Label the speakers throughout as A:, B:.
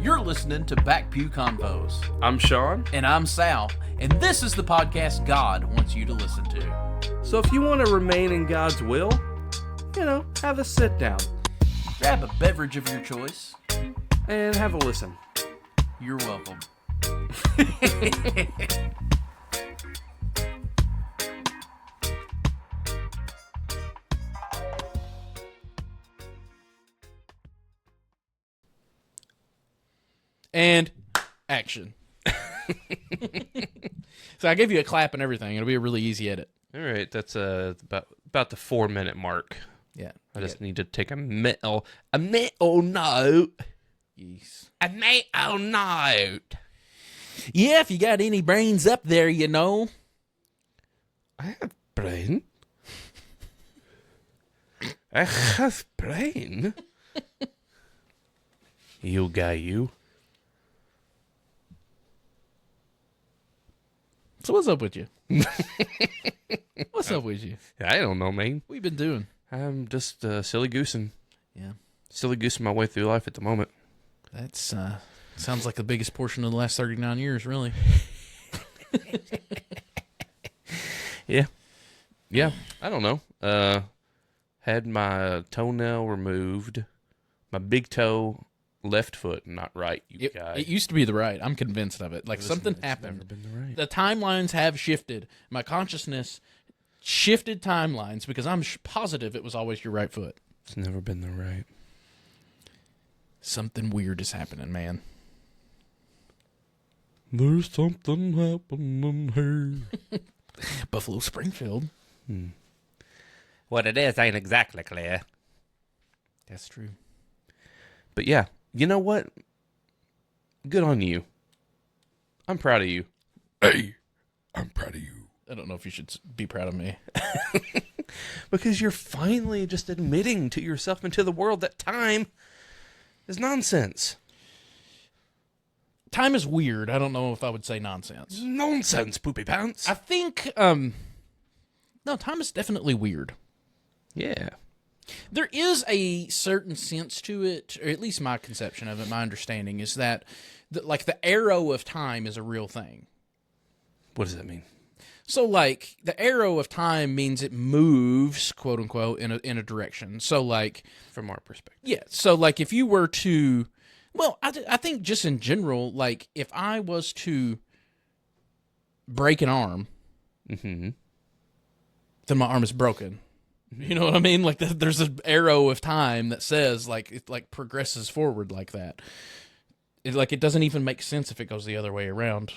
A: You're listening to Back Pew Convos.
B: I'm Sean.
A: And I'm Sal. And this is the podcast God wants you to listen to.
B: So if you want to remain in God's will, have a sit down.
A: Grab a beverage of your choice.
B: And have a listen.
A: You're welcome. And action. So I gave you a clap and everything. It'll be a really easy edit.
B: All right, that's about the 4-minute mark.
A: Yeah.
B: I just need to take a mental note.
A: Yes.
B: A mental note.
A: Yeah, if you got any brains up there,
B: I have brain. I have brain. You.
A: So what's up with you? What's up with you?
B: I don't know, man.
A: What you been doing?
B: I'm just silly goosing.
A: Yeah.
B: Silly goosing my way through life at the moment.
A: That's sounds like the biggest portion of the last 39 years, really.
B: Yeah. I don't know. Had my toenail removed. My big toe, left foot, not right, guy.
A: It used to be the right. I'm convinced of it. Like something happened.
B: Never been the right.
A: The timelines have shifted. My consciousness shifted timelines because I'm positive it was always your right foot.
B: It's never been the right.
A: Something weird is happening, man.
B: There's something happening here.
A: Buffalo Springfield.
B: What it is ain't exactly clear.
A: That's true.
B: But yeah, you know what? Good on you. I'm proud of you. Hey, I'm proud of you.
A: I don't know if you should be proud of me.
B: Because you're finally just admitting to yourself and to the world that time is nonsense.
A: Time is weird. I don't know if I would say nonsense.
B: Nonsense, poopy pants.
A: I think, no, time is definitely weird.
B: Yeah.
A: There is a certain sense to it, or at least my conception of it, my understanding, is that, the arrow of time is a real thing.
B: What does that mean?
A: So, the arrow of time means it moves, quote unquote, in a direction. So,
B: from our perspective.
A: Yeah. So, if you were to, well, I think just in general, if I was to break an arm, then my arm is broken. You know what I mean? There's an arrow of time that says, it progresses forward like that. It doesn't even make sense if it goes the other way around.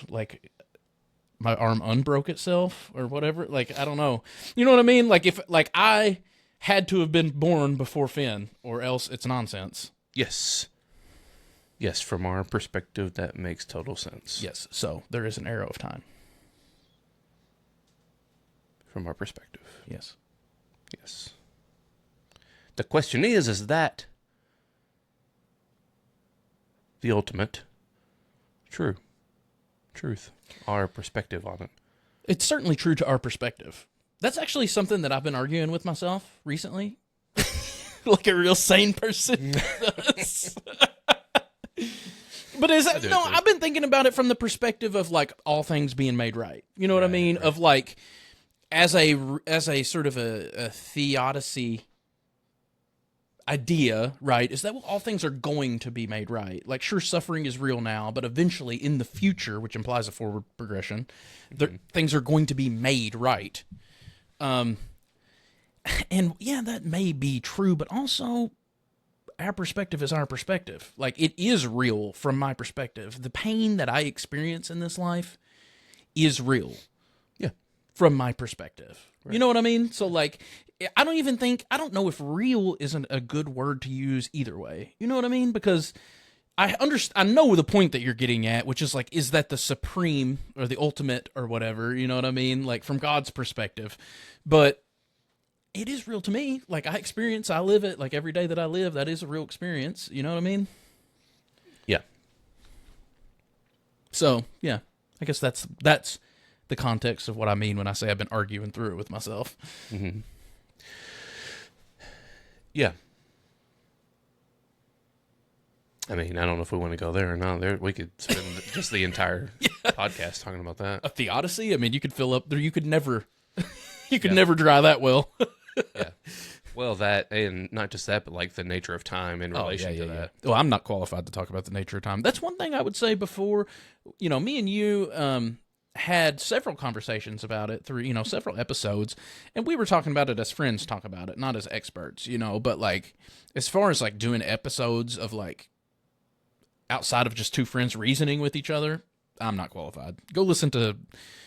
A: My arm unbroke itself or whatever. I don't know. You know what I mean? If I had to have been born before Finn, or else it's nonsense.
B: Yes. Yes, from our perspective, that makes total sense.
A: Yes, so there is an arrow of time.
B: From our perspective.
A: Yes.
B: Yes. The question is that the ultimate truth, our perspective on it?
A: It's certainly true to our perspective. That's actually something that I've been arguing with myself recently. Like a real sane person does. But I've been thinking about it from the perspective of all things being made right. You know what I mean? Right. Of as a sort of a theodicy idea, right, is that all things are going to be made right. Sure, suffering is real now, but eventually in the future, which implies a forward progression, things are going to be made right. And yeah, that may be true, but also our perspective is our perspective. It is real from my perspective. The pain that I experience in this life is real.
B: Yeah.
A: From my perspective. Right. You know what I mean? So I don't know if real isn't a good word to use either way. You know what I mean? Because I know the point that you're getting at, which is is that the supreme or the ultimate or whatever, you know what I mean? From God's perspective. But it is real to me. I live it. Every day that I live, that is a real experience. You know what I mean?
B: Yeah.
A: So, yeah. I guess that's the context of what I mean when I say I've been arguing through it with myself.
B: Mm-hmm. Yeah. I mean, I don't know if we want to go there or not. There, we could spend just the entire podcast talking about that.
A: A theodicy? I mean, you could fill up there. You could never, you could never dry that well.
B: Yeah. Well, that, and not just that, but like the nature of time in relation to that.
A: Well, I'm not qualified to talk about the nature of time. That's one thing I would say before, me and you had several conversations about it through, several episodes, and we were talking about it as friends talk about it, not as experts, but like, as far as like doing episodes of like, outside of just two friends reasoning with each other, I'm not qualified. Go listen to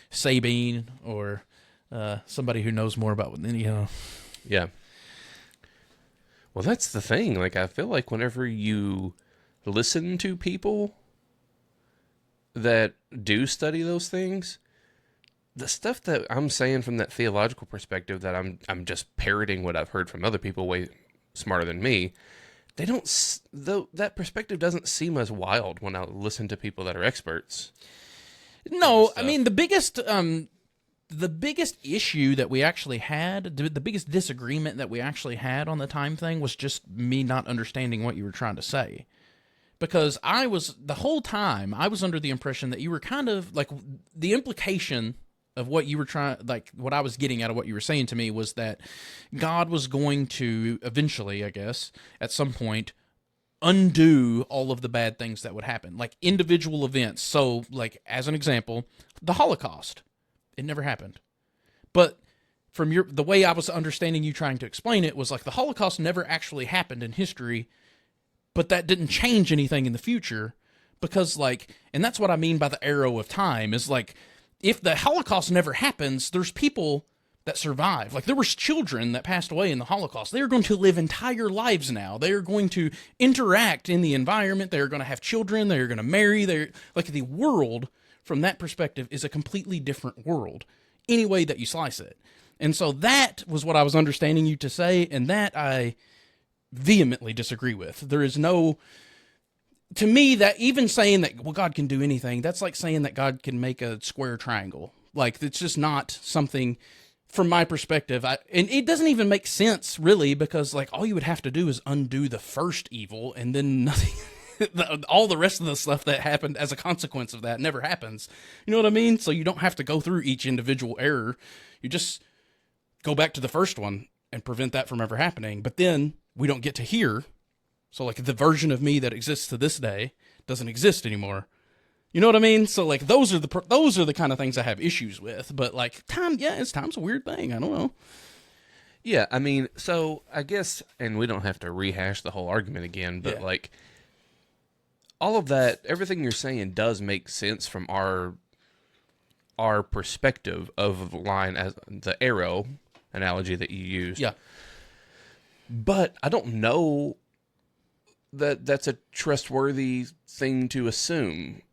A: Sabine or somebody who knows more about,
B: Yeah. Well, that's the thing. Like, I feel like whenever you listen to people that do study those things, the stuff that I'm saying from that theological perspective, that I'm just parroting what I've heard from other people way smarter than me, they don't, though, that perspective doesn't seem as wild when I listen to people that are experts.
A: No, I mean, the biggest issue that we actually had, the biggest disagreement that we actually had on the time thing was just me not understanding what you were trying to say. Because the whole time, I was under the impression that you were kind of, like, the implication of what you were what I was getting out of what you were saying to me was that God was going to eventually, I guess, at some point, undo all of the bad things that would happen, like individual events. So, like, as an example, the Holocaust. It never happened. But from the way I was understanding you trying to explain it was like the Holocaust never actually happened in history, but that didn't change anything in the future because, like, and that's what I mean by the arrow of time is like, if the Holocaust never happens, there's people that survive. Like, there was children that passed away in the Holocaust. They are going to live entire lives now. They are going to interact in the environment. They are going to have children. They are going to marry. Like, the world from that perspective is a completely different world, any way that you slice it. And so that was what I was understanding you to say, and that I vehemently disagree with. There is no, to me, that even saying that, well, God can do anything, that's like saying that God can make a square triangle. Like, it's just not something, from my perspective, and it doesn't even make sense, really, because, like, all you would have to do is undo the first evil, and then nothing... all the rest of the stuff that happened as a consequence of that never happens. You know what I mean? So you don't have to go through each individual error. You just go back to the first one and prevent that from ever happening. But then we don't get to hear. So, like, the version of me that exists to this day doesn't exist anymore. You know what I mean? So, like, those are the kind of things I have issues with. But, like, time's a weird thing. I don't know.
B: Yeah, I mean, so I guess, and we don't have to rehash the whole argument again, but like, all of that, everything you're saying does make sense from our perspective of the line as the arrow analogy that you used.
A: Yeah.
B: But I don't know that that's a trustworthy thing to assume.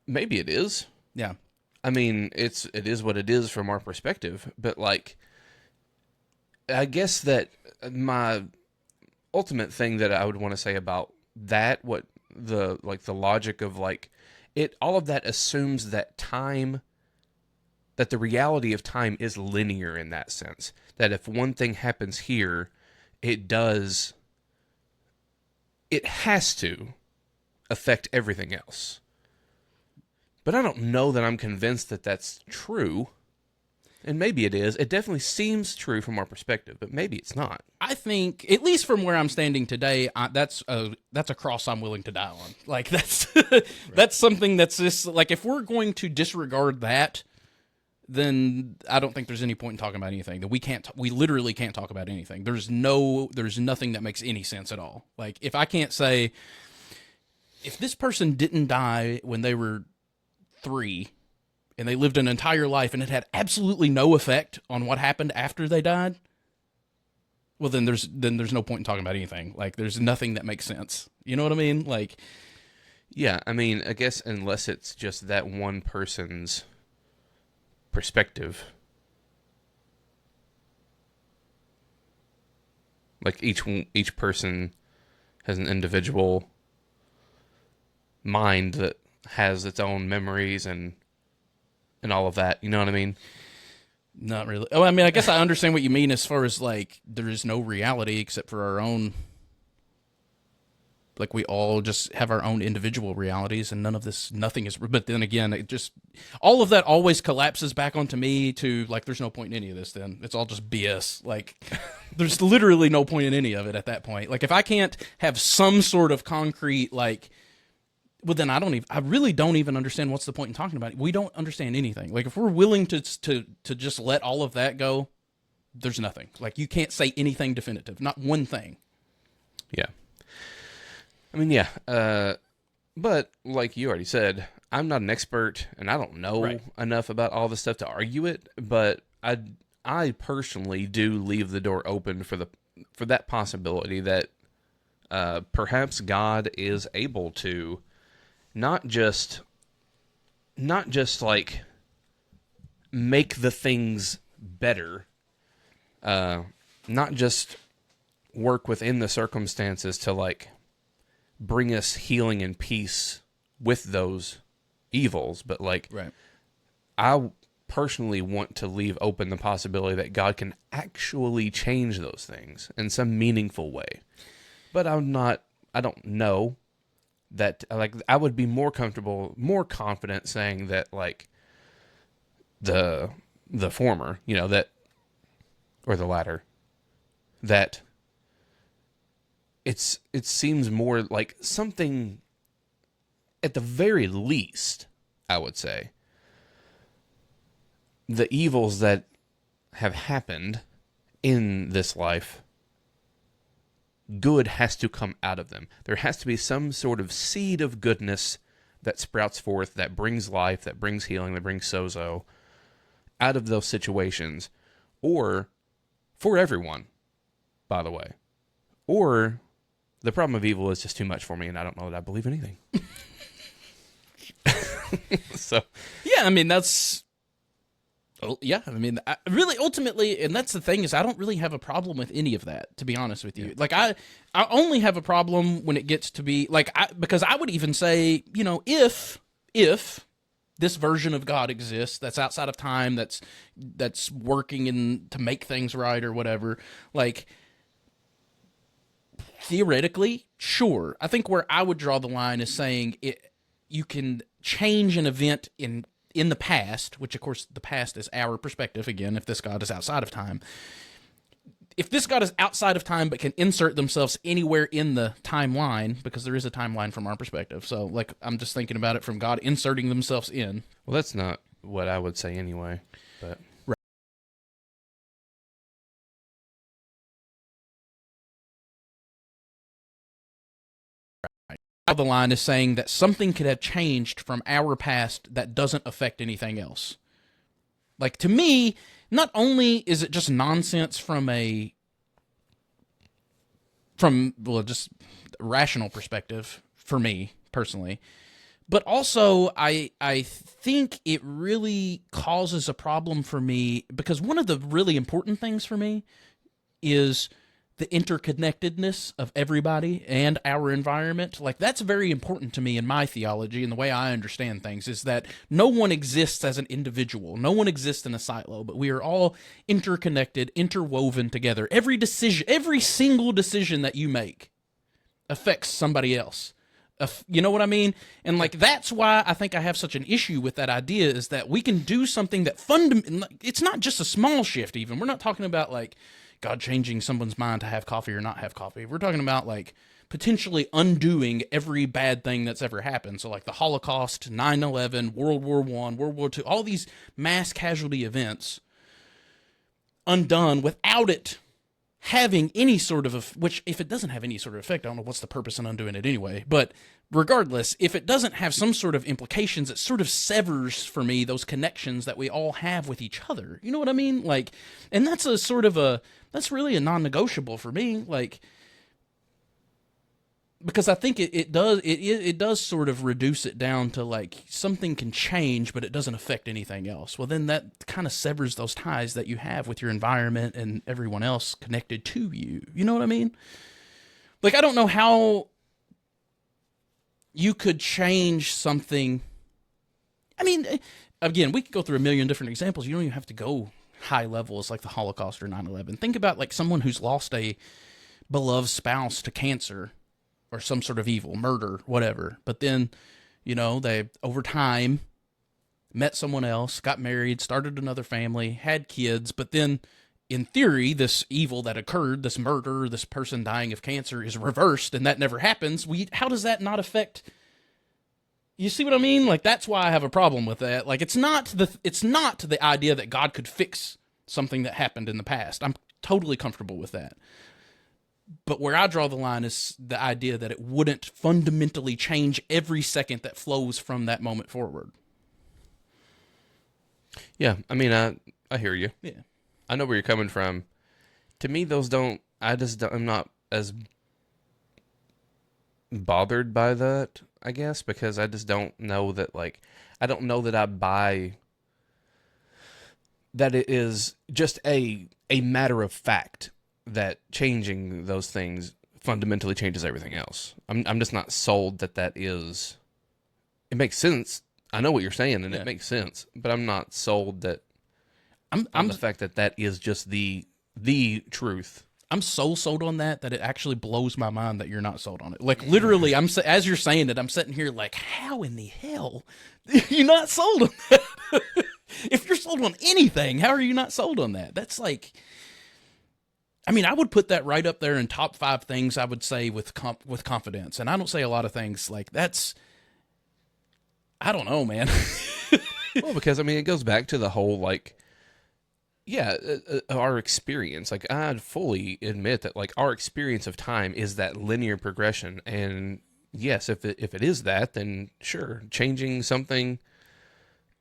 B: Maybe it is.
A: Yeah.
B: I mean, it is what it is from our perspective, but like, I guess that my ultimate thing that I would want to say about that, the logic of like it, all of that assumes that time, that the reality of time is linear in that sense, that if one thing happens here, it has to affect everything else. But I don't know that I'm convinced that that's true. And maybe it is. It definitely seems true from our perspective, but maybe it's not.
A: I think, at least from where I'm standing today, that's a cross I'm willing to die on. Like, that's that's something that's just, like, if we're going to disregard that, then I don't think there's any point in talking about anything. That we literally can't talk about anything. There's nothing that makes any sense at all. Like, if I can't say, if this person didn't die when they were 3, and they lived an entire life and it had absolutely no effect on what happened after they died, well, then there's no point in talking about anything. Like, there's nothing that makes sense. You know what I mean? Like,
B: yeah, I mean, I guess unless it's just that one person's perspective. Like, each person has an individual mind that has its own memories and all of that, you know what I mean?
A: Not really. Oh, I mean, I guess I understand what you mean as far as, like, there is no reality except for our own Like we all just have our own individual realities, and nothing is. But then again, it just all of that always collapses back onto me to like, there's no point in any of this. Then it's all just BS. Like there's literally no point in any of it at that point. Like if I can't have some sort of concrete, like, well, then I really don't even understand what's the point in talking about it. We don't understand anything. Like if we're willing to just let all of that go, there's nothing. Like you can't say anything definitive, not one thing.
B: Yeah. I mean, yeah, but like you already said, I'm not an expert, and I don't know enough about all this stuff to argue it. But I personally do leave the door open for that possibility that perhaps God is able to not just like make the things better, not just work within the circumstances to like bring us healing and peace with those evils, but like I personally want to leave open the possibility that God can actually change those things in some meaningful way. But I don't know that, like, I would be more confident saying that like the former, that, or the latter, that it seems more like something, at the very least, I would say, the evils that have happened in this life, good has to come out of them. There has to be some sort of seed of goodness that sprouts forth, that brings life, that brings healing, that brings sozo out of those situations, or for everyone, by the way. Or the problem of evil is just too much for me, and I don't know that I believe anything. So,
A: yeah, I mean, that's... Yeah, I mean, really, ultimately, and that's the thing, is I don't really have a problem with any of that, to be honest with you. Yeah. Like, I only have a problem when it gets to be, like, because I would even say, if this version of God exists, that's outside of time, that's working to make things right or whatever, like, theoretically, sure. I think where I would draw the line is saying you can change an event in the past, which of course the past is our perspective, again, if this God is outside of time. If this God is outside of time but can insert themselves anywhere in the timeline, because there is a timeline from our perspective, so like I'm just thinking about it from God inserting themselves in.
B: Well, that's not what I would say anyway, but...
A: The line is saying that something could have changed from our past that doesn't affect anything else. Like, to me, not only is it just nonsense from just rational perspective for me personally, but also I think it really causes a problem for me, because one of the really important things for me is the interconnectedness of everybody and our environment. Like, that's very important to me in my theology, and the way I understand things is that no one exists as an individual. No one exists in a silo, but we are all interconnected, interwoven together. Every single decision that you make affects somebody else. You know what I mean? And like, that's why I think I have such an issue with that idea, is that we can do something that it's not just a small shift even. We're not talking about like God changing someone's mind to have coffee or not have coffee. We're talking about like potentially undoing every bad thing that's ever happened. So like the Holocaust, 9/11, World War I, World War II, all these mass casualty events undone without it having any sort of, which if it doesn't have any sort of effect, I don't know what's the purpose in undoing it anyway. But regardless, if it doesn't have some sort of implications, it sort of severs for me those connections that we all have with each other. You know what I mean? Like, and that's that's really a non-negotiable for me. Like, because I think it does sort of reduce it down to like something can change, but it doesn't affect anything else. Well, then that kind of severs those ties that you have with your environment and everyone else connected to you. You know what I mean? Like, I don't know how you could change something. I mean, again, we could go through a million different examples. You don't even have to go high levels like the Holocaust or 9/11. Think about like someone who's lost a beloved spouse to cancer. or some sort of evil, murder, whatever. But then, they, over time, met someone else, got married, started another family, had kids, but then, in theory, this evil that occurred, this murder, this person dying of cancer, is reversed, and that never happens. How does that not affect? You see what I mean? Like, that's why I have a problem with that. Like, it's not the idea that God could fix something that happened in the past. I'm totally comfortable with that. But where I draw the line is the idea that it wouldn't fundamentally change every second that flows from that moment forward.
B: Yeah, I mean, I hear you.
A: Yeah.
B: I know where you're coming from. To me, I'm not as bothered by that, I guess, because I just don't know that, like, I don't know that I buy that it is just a matter of fact that changing those things fundamentally changes everything else. I'm just not sold that is. It makes sense. I know what you're saying, and it makes sense, but I'm not sold that. I'm the fact that is just the truth.
A: I'm so sold on that it actually blows my mind that you're not sold on it. Like, literally, as you're saying it, I'm sitting here like, how in the hell are you not sold on that? If you're sold on anything, how are you not sold on that? That's like, I mean, I would put that right up there in top 5 things I would say with confidence. And I don't say a lot of things like that's, I don't know, man.
B: Well, because, I mean, it goes back to the whole, like, our experience. Like, I'd fully admit that, like, our experience of time is that linear progression. And yes, if it is that, then sure, changing something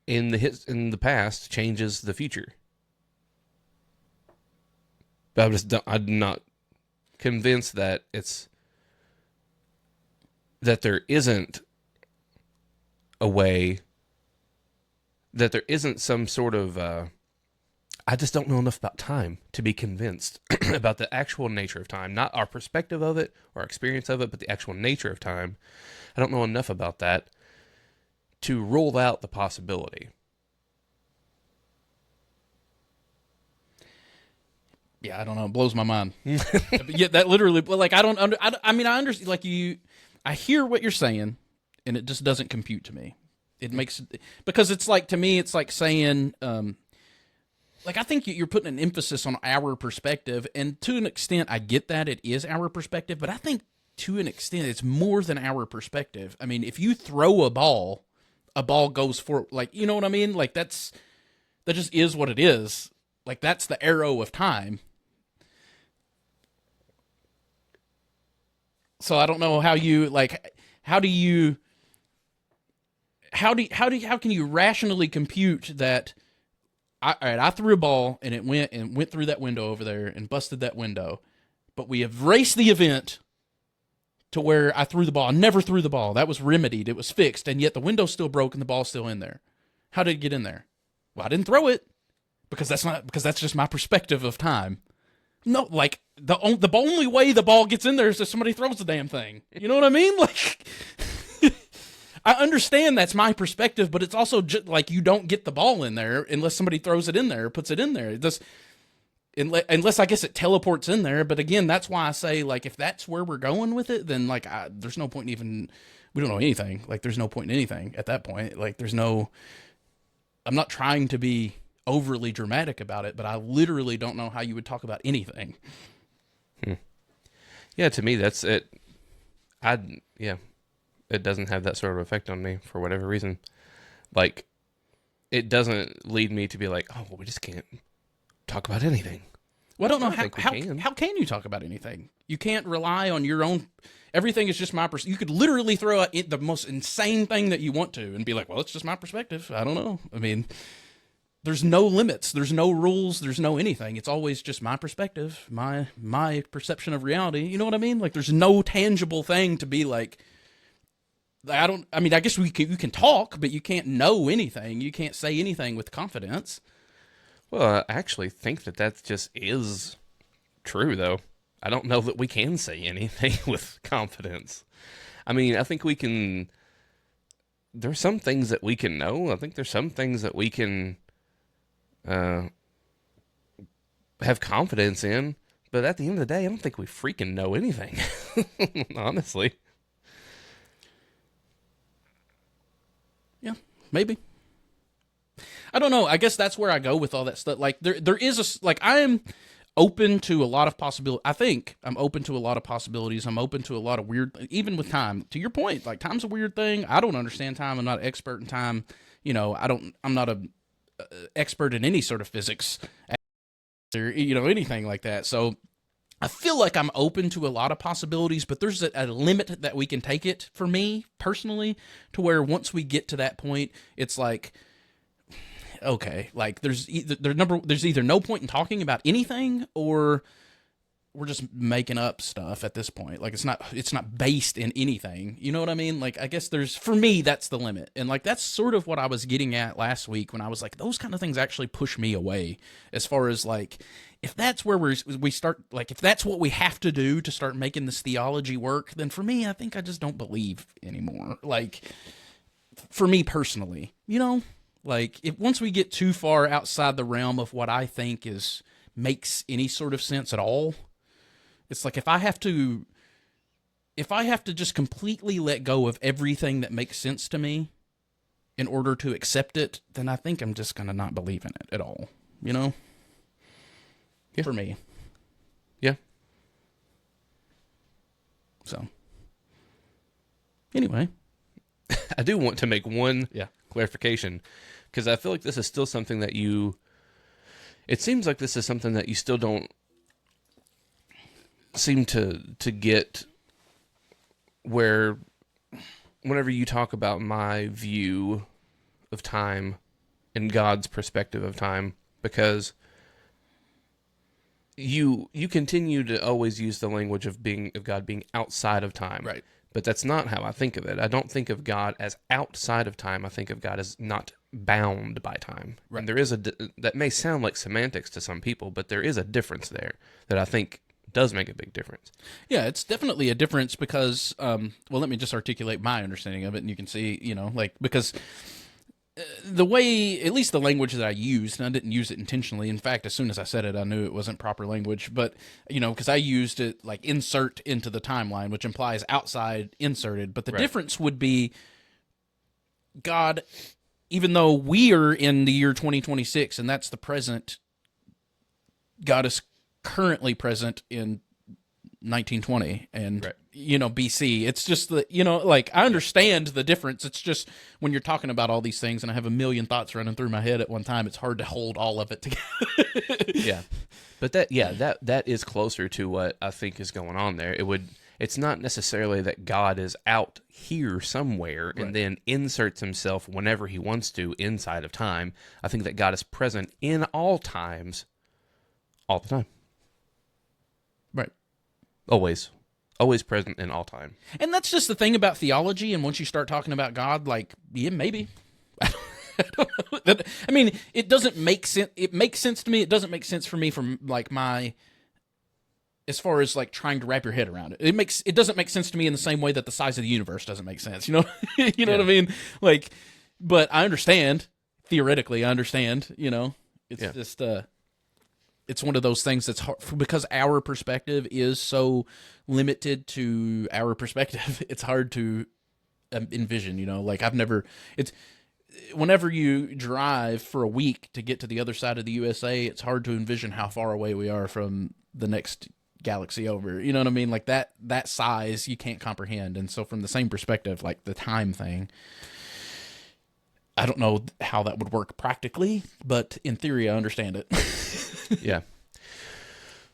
B: in the past changes the future. But I'm not convinced that there isn't a way, that there isn't some sort of, I just don't know enough about time to be convinced about the actual nature of time, not our perspective of it or our experience of it, but the actual nature of time. I don't know enough about that to rule out the possibility.
A: Yeah, I don't know. It blows my mind. Yeah, that literally, like, I understand, like, I hear what you're saying, and it just doesn't compute to me. It makes, because it's like, to me, it's like saying, like, I think you're putting an emphasis on our perspective, and to an extent, I get that it is our perspective, but I think to an extent, it's more than our perspective. I mean, if you throw a ball goes for, like, you know what I mean? Like, that just is what it is. Like, that's the arrow of time. So I don't know how you, like, how can you rationally compute that? All right, I threw a ball and it went through that window over there and busted that window, but we have erased the event to where I threw the ball. I never threw the ball. That was remedied. It was fixed, and yet the window's still broke and the ball's still in there. How did it get in there? Well, I didn't throw it because that's just my perspective of time. No, like, the only way the ball gets in there is if somebody throws the damn thing. You know what I mean? Like, I understand that's my perspective, but it's also just like, you don't get the ball in there unless somebody throws it in there, puts it in there. It does, unless I guess it teleports in there. But again, that's why I say, like, if that's where we're going with it, then, like, there's no point in even, we don't know anything. Like, there's no point in anything at that point. Like, I'm not trying to be overly dramatic about it, but I literally don't know how you would talk about anything.
B: Yeah, to me, that's it. It doesn't have that sort of effect on me for whatever reason. Like, it doesn't lead me to be like, oh, well, we just can't talk about anything.
A: Well, I don't know how can you talk about anything? You can't rely on your own. Everything is just my perspective. You could literally throw out the most insane thing that you want to and be like, well, it's just my perspective. I don't know. I mean, there's no limits. There's no rules. There's no anything. It's always just my perspective, my perception of reality. You know what I mean? Like, there's no tangible thing to be like, I guess you can talk, but you can't know anything. You can't say anything with confidence.
B: Well, I actually think that just is true, though. I don't know that we can say anything with confidence. I mean, I think we can. There's some things that we can know. I think there's some things that we can have confidence in, But at the end of the day, I don't think we freaking know anything. Honestly.
A: Yeah, maybe. I don't know. I guess that's where I go with all that stuff. Like there is I am open to a lot of possibilities. I think I'm open to a lot of possibilities. I'm open to a lot of weird, even with time. To your point, like time's a weird thing. I don't understand time. I'm not an expert in time. I'm not a expert in any sort of physics or, anything like that. So I feel like I'm open to a lot of possibilities, but there's a limit that we can take it for me personally to where once we get to that point, it's like, okay, like there's either no point in talking about anything or we're just making up stuff at this point. Like it's not based in anything. You know what I mean? Like I guess for me that's the limit. And like that's sort of what I was getting at last week when I was like those kind of things actually push me away as far as like if that's where we start, like if that's what we have to do to start making this theology work, then for me I think I just don't believe anymore. Like for me personally, like if once we get too far outside the realm of what I think makes any sort of sense at all, it's like if I have to just completely let go of everything that makes sense to me in order to accept it, then I think I'm just going to not believe in it at all, Yeah. For me.
B: Yeah.
A: So anyway,
B: I do want to make one clarification because I feel like this is still something that it seems like this is something that you still don't seem to get, where whenever you talk about my view of time and God's perspective of time, because you continue to always use the language of God being outside of time.
A: Right.
B: But that's not how I think of it. I don't think of God as outside of time. I think of God as not bound by time. Right. And there is that may sound like semantics to some people, but there is a difference there that I think does make a big difference.
A: Yeah, it's definitely a difference because, let me just articulate my understanding of it, and you can see, because the way, at least the language that I used, and I didn't use it intentionally. In fact, as soon as I said it, I knew it wasn't proper language. But, because I used it like insert into the timeline, which implies outside inserted. But the difference would be God, even though we are in the year 2026, and that's the present, God is currently present in 1920 and BC. It's just I understand the difference. It's just when you're talking about all these things and I have a million thoughts running through my head at one time, it's hard to hold all of it together.
B: Yeah. But that is closer to what I think is going on there. It's not necessarily that God is out here somewhere and then inserts himself whenever he wants to inside of time. I think that God is present in all times all the time.
A: Right.
B: Always present in all time.
A: And that's just the thing about theology. And once you start talking about God, like, yeah, maybe. I don't know. I mean, it doesn't make sense. It makes sense to me. It doesn't make sense for me from like as far as like trying to wrap your head around it. It doesn't make sense to me in the same way that the size of the universe doesn't make sense. You know what I mean? Like, but I understand. Theoretically, I understand. It's just it's one of those things that's hard because our perspective is so limited to our perspective. It's hard to envision, like whenever you drive for a week to get to the other side of the USA, it's hard to envision how far away we are from the next galaxy over. You know what I mean? Like that size you can't comprehend. And so from the same perspective, like the time thing, I don't know how that would work practically, but in theory, I understand it.
B: Yeah.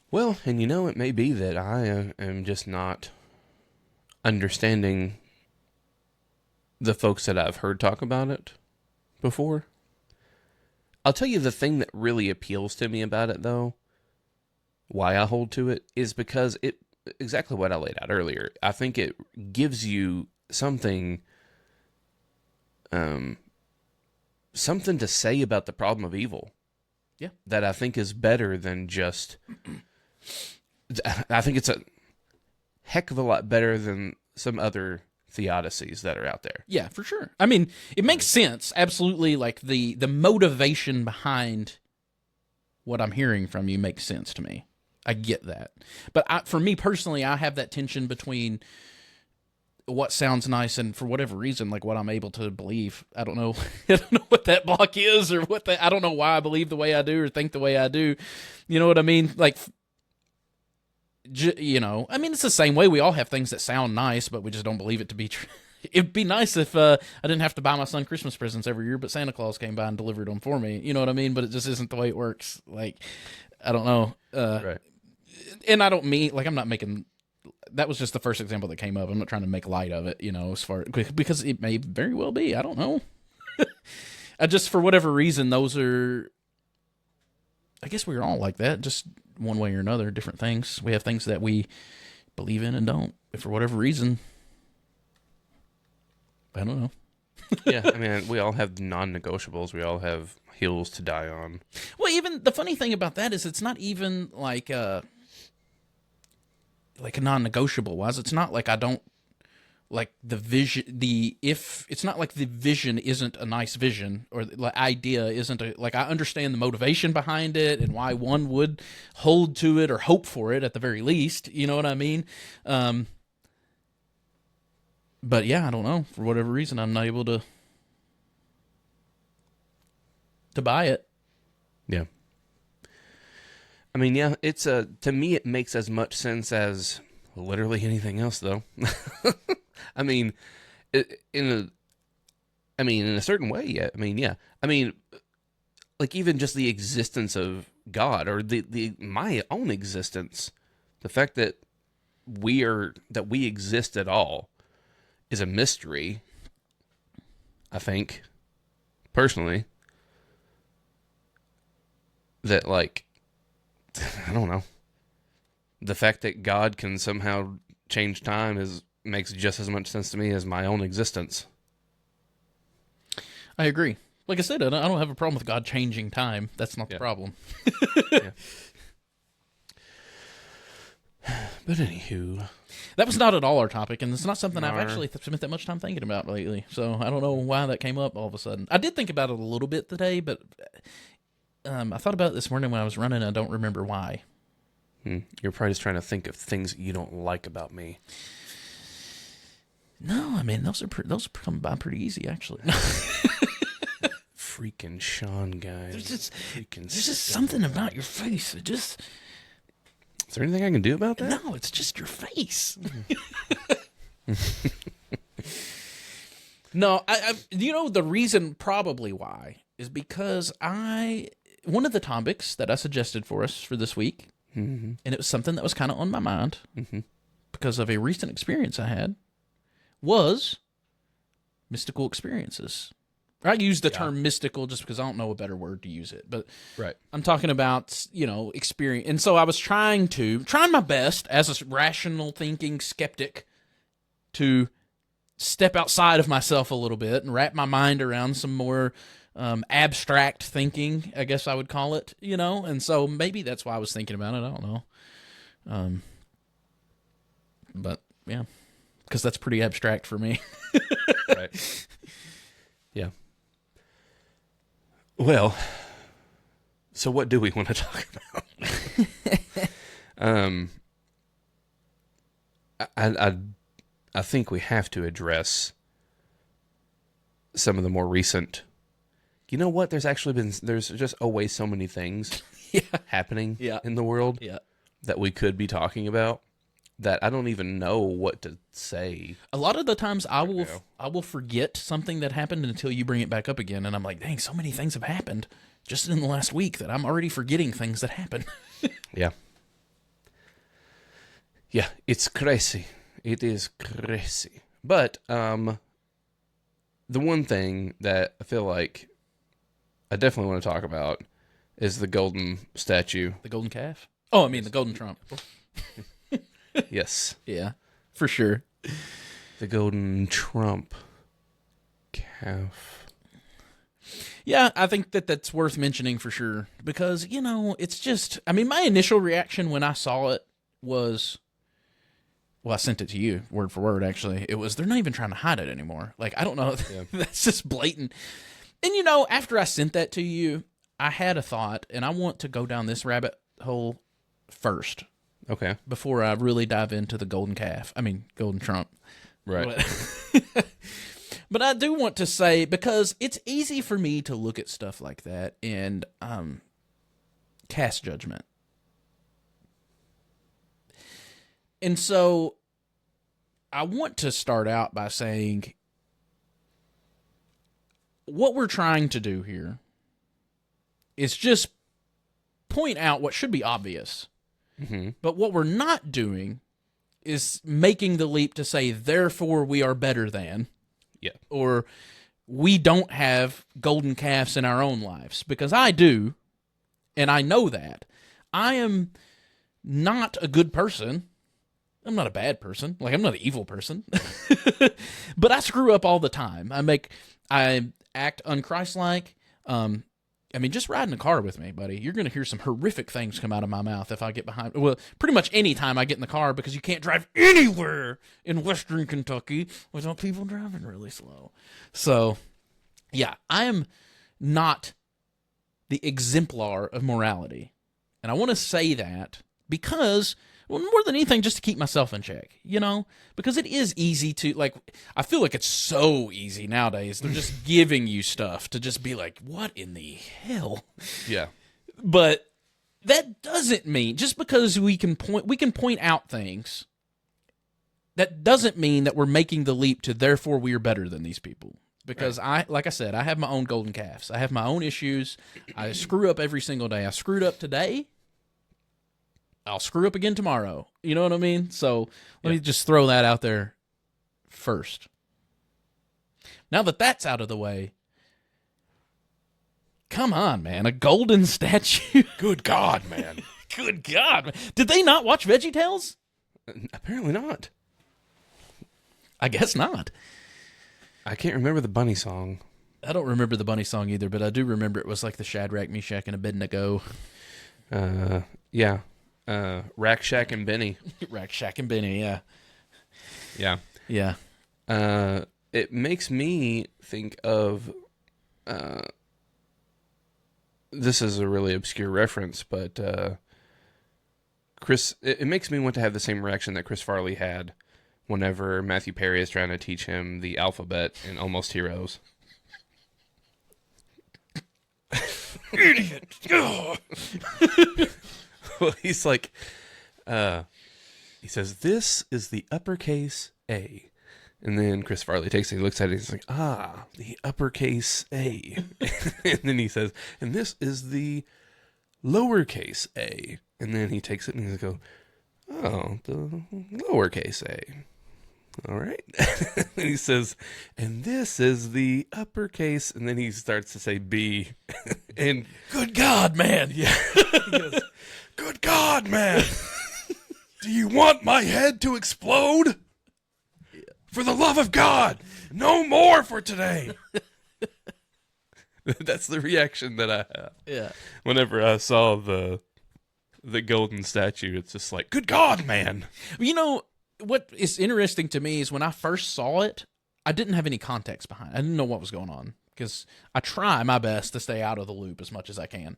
B: Well, and it may be that I am just not understanding the folks that I've heard talk about it before. I'll tell you the thing that really appeals to me about it, though, why I hold to it, is because exactly what I laid out earlier. I think it gives you something to say about the problem of evil.
A: Yeah.
B: That I think is better than just... I think it's a heck of a lot better than some other theodicies that are out there.
A: Yeah, for sure. I mean, it makes sense. Absolutely. Like the motivation behind what I'm hearing from you makes sense to me. I get that. But for me personally, I have that tension between what sounds nice and for whatever reason, like what I'm able to believe. I don't know. I don't know what that block is or I don't know why I believe the way I do or think the way I do. You know what I mean? Like, you know, I mean, it's the same way. We all have things that sound nice, but we just don't believe it to be true. It'd be nice if I didn't have to buy my son Christmas presents every year, but Santa Claus came by and delivered them for me. You know what I mean? But it just isn't the way it works. Like, I don't know.
B: Right.
A: And I don't mean, like, I'm not making, that was just the first example that came up. I'm not trying to make light of it, you know, because it may very well be. I don't know. I just, for whatever reason, those are, I guess we're all like that, just one way or another, different things. We have things that we believe in and don't, for whatever reason. I don't know.
B: Yeah, I mean, we all have non-negotiables. We all have hills to die on.
A: Well, even the funny thing about that is it's not even like a non-negotiable wise. It's not like I don't like the vision. It's not like the vision isn't a nice vision or the idea isn't like I understand the motivation behind it and why one would hold to it or hope for it at the very least. You know what I mean? But yeah, I don't know. For whatever reason, I'm not able to buy it.
B: Yeah. I mean, yeah, it's to me, it makes as much sense as literally anything else, though. I mean, in a certain way, yeah. I mean, yeah. I mean, like even just the existence of God or my own existence, the fact that we exist at all is a mystery, I think, personally, that, like, I don't know. The fact that God can somehow change time makes just as much sense to me as my own existence.
A: I agree. Like I said, I don't have a problem with God changing time. That's not the problem.
B: Yeah. But anywho,
A: that was not at all our topic, and it's not something I've actually spent that much time thinking about lately. So I don't know why that came up all of a sudden. I did think about it a little bit today, but I thought about it this morning when I was running. And I don't remember why.
B: You're probably just trying to think of things you don't like about me.
A: No, I mean those come by pretty easy, actually.
B: Freaking Sean, guys.
A: There's just something about your face.
B: Is there anything I can do about that?
A: No, it's just your face. No, I you know the reason probably why is because one of the topics that I suggested for us for this week, and it was something that was kind of on my mind because of a recent experience I had, was mystical experiences. I use the term mystical just because I don't know a better word to use it, but
B: right.
A: I'm talking about, experience. And so I was trying my best as a rational thinking skeptic to step outside of myself a little bit and wrap my mind around some more abstract thinking, I guess I would call it, and so maybe that's why I was thinking about it. I don't know. But yeah, because that's pretty abstract for me.
B: Right. Yeah. Well, so what do we want to talk about? I think we have to address some of the more recent. You know what? There's just always so many things happening in the world that we could be talking about that I don't even know what to say.
A: A lot of the times I will forget something that happened until you bring it back up again, and I'm like, dang, so many things have happened just in the last week that I'm already forgetting things that happened.
B: Yeah. Yeah, it's crazy. It is crazy. But the one thing that I feel like I definitely want to talk about is the golden statue.
A: The golden calf? Oh, I mean the golden trump.
B: Yes.
A: Yeah, for sure.
B: The golden trump calf.
A: Yeah, I think that's worth mentioning for sure. Because, it's just, I mean, my initial reaction when I saw it was, well, I sent it to you, word for word, actually. It was, they're not even trying to hide it anymore. Like, I don't know. Yeah. That's just blatant. And, after I sent that to you, I had a thought, and I want to go down this rabbit hole first
B: Okay.
A: before I really dive into the golden calf. I mean, golden Trump.
B: Right.
A: But I do want to say, because it's easy for me to look at stuff like that and cast judgment. And so I want to start out by saying what we're trying to do here is just point out what should be obvious.
B: Mm-hmm.
A: But what we're not doing is making the leap to say, therefore we are better than.
B: Yeah.
A: Or we don't have golden calves in our own lives. Because I do, and I know that. I am not a good person. I'm not a bad person. Like, I'm not an evil person. But I screw up all the time. I act unchristlike. I mean, just ride in the car with me, buddy. You're going to hear some horrific things come out of my mouth if I get behind. Well, pretty much any time I get in the car, because you can't drive anywhere in Western Kentucky without people driving really slow. So, yeah, I am not the exemplar of morality. And I want to say that because, well, more than anything, just to keep myself in check, because it is easy to, like, I feel like it's so easy nowadays. They're just giving you stuff to just be like, what in the hell?
B: Yeah.
A: But that doesn't mean, just because we can point out things, that doesn't mean that we're making the leap to therefore we are better than these people. Because like I said, I have my own golden calves. I have my own issues. I screw up every single day. I screwed up today. I'll screw up again tomorrow. You know what I mean? So let me just throw that out there first. Now that that's out of the way, come on, man. A golden statue.
B: Good God, man.
A: Good God. Did they not watch VeggieTales?
B: Apparently not.
A: I guess not.
B: I can't remember the bunny song.
A: I don't remember the bunny song either, but I do remember it was like the Shadrach, Meshach, and Abednego.
B: Yeah. Rack Shack and Benny.
A: Rack Shack and Benny, yeah.
B: Yeah.
A: Yeah.
B: It makes me think of this is a really obscure reference, but it makes me want to have the same reaction that Chris Farley had whenever Matthew Perry is trying to teach him the alphabet in Almost Heroes.
A: Idiot.
B: Well, he's like, he says, this is the uppercase A. And then Chris Farley takes it, he looks at it, and he's like, the uppercase A. And then he says, and this is the lowercase a. And then he takes it and he's like, the lowercase a. All right. And he says, and this is the uppercase. And then he starts to say B. And
A: good God, man.
B: Yeah. He goes, good God, man. Do you want my head to explode? Yeah. For the love of God, no more for today. That's the reaction that I have.
A: Yeah.
B: Whenever I saw the golden statue, it's just like, good God, man.
A: You know, what is interesting to me is when I first saw it, I didn't have any context behind it. I didn't know what was going on because I try my best to stay out of the loop as much as I can.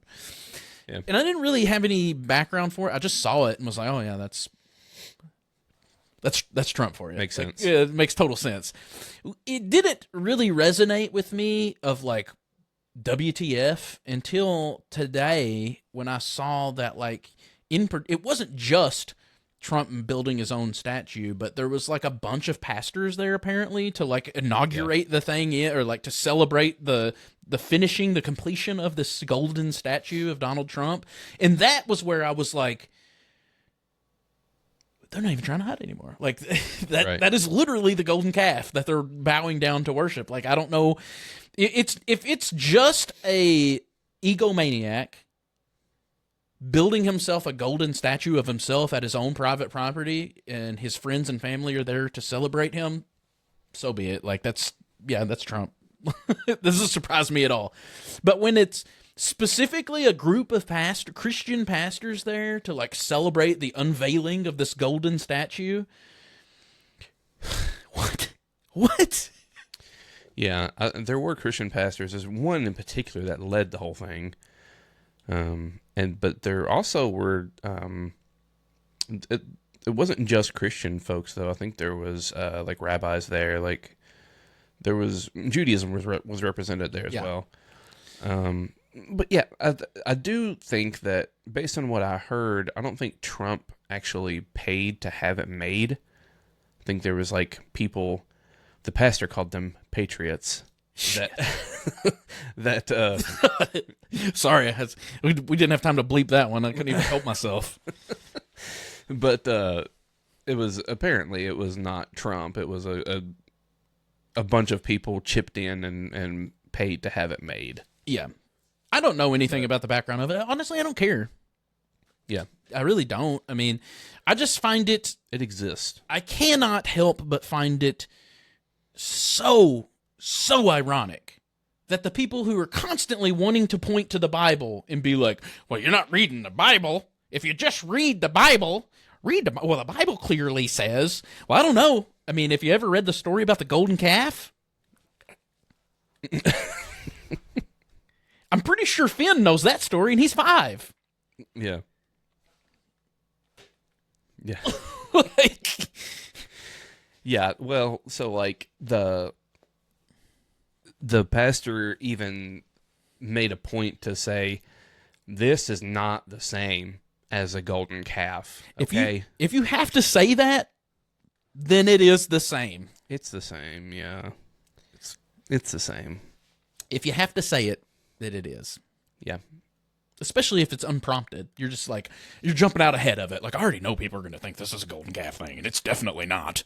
B: Yeah.
A: And I didn't really have any background for it. I just saw it and was like, oh, yeah, that's Trump for you.
B: Makes sense.
A: Yeah, it makes total sense. It didn't really resonate with me of like WTF until today when I saw that it wasn't just Trump building his own statue, but there was like a bunch of pastors there apparently to like inaugurate the thing or like to celebrate the completion of this golden statue of Donald Trump. And that was where I was like, they're not even trying to hide anymore. Like that is literally the golden calf that they're bowing down to worship. Like, I don't know. If it's just a egomaniac building himself a golden statue of himself at his own private property and his friends and family are there to celebrate him, so be it. Like, that's Trump. This doesn't surprise me at all. But when it's specifically a group of Christian pastors there to like celebrate the unveiling of this golden statue, what?
B: Yeah, there were Christian pastors. There's one in particular that led the whole thing. But there also were it, it wasn't just Christian folks though. I think there was like rabbis there. Like there was Judaism was represented there as well. But yeah, I do think that based on what I heard, I don't think Trump actually paid to have it made. I think there was like people, the pastor called them patriots. That
A: Sorry, we didn't have time to bleep that one. I couldn't even help myself.
B: But it was not Trump. It was a bunch of people chipped in and paid to have it made.
A: Yeah. I don't know anything about the background of it. Honestly, I don't care.
B: Yeah.
A: I really don't. I mean, I just find it
B: exists.
A: I cannot help but find it so ironic that the people who are constantly wanting to point to the Bible and be like, well, you're not reading the Bible. If you just read the Bible, the Bible clearly says, well, I don't know. I mean, if you ever read the story about the golden calf, I'm pretty sure Finn knows that story and he's 5.
B: Yeah. Yeah.
A: Like,
B: yeah, well, so like the pastor even made a point to say this is not the same as a golden calf. Okay?
A: If you have to say that, then it is the same.
B: It's the same, yeah. It's the same.
A: If you have to say it, that it is.
B: Yeah.
A: Especially if it's unprompted. You're just like, you're jumping out ahead of it. Like, I already know people are going to think this is a golden calf thing, and it's definitely not.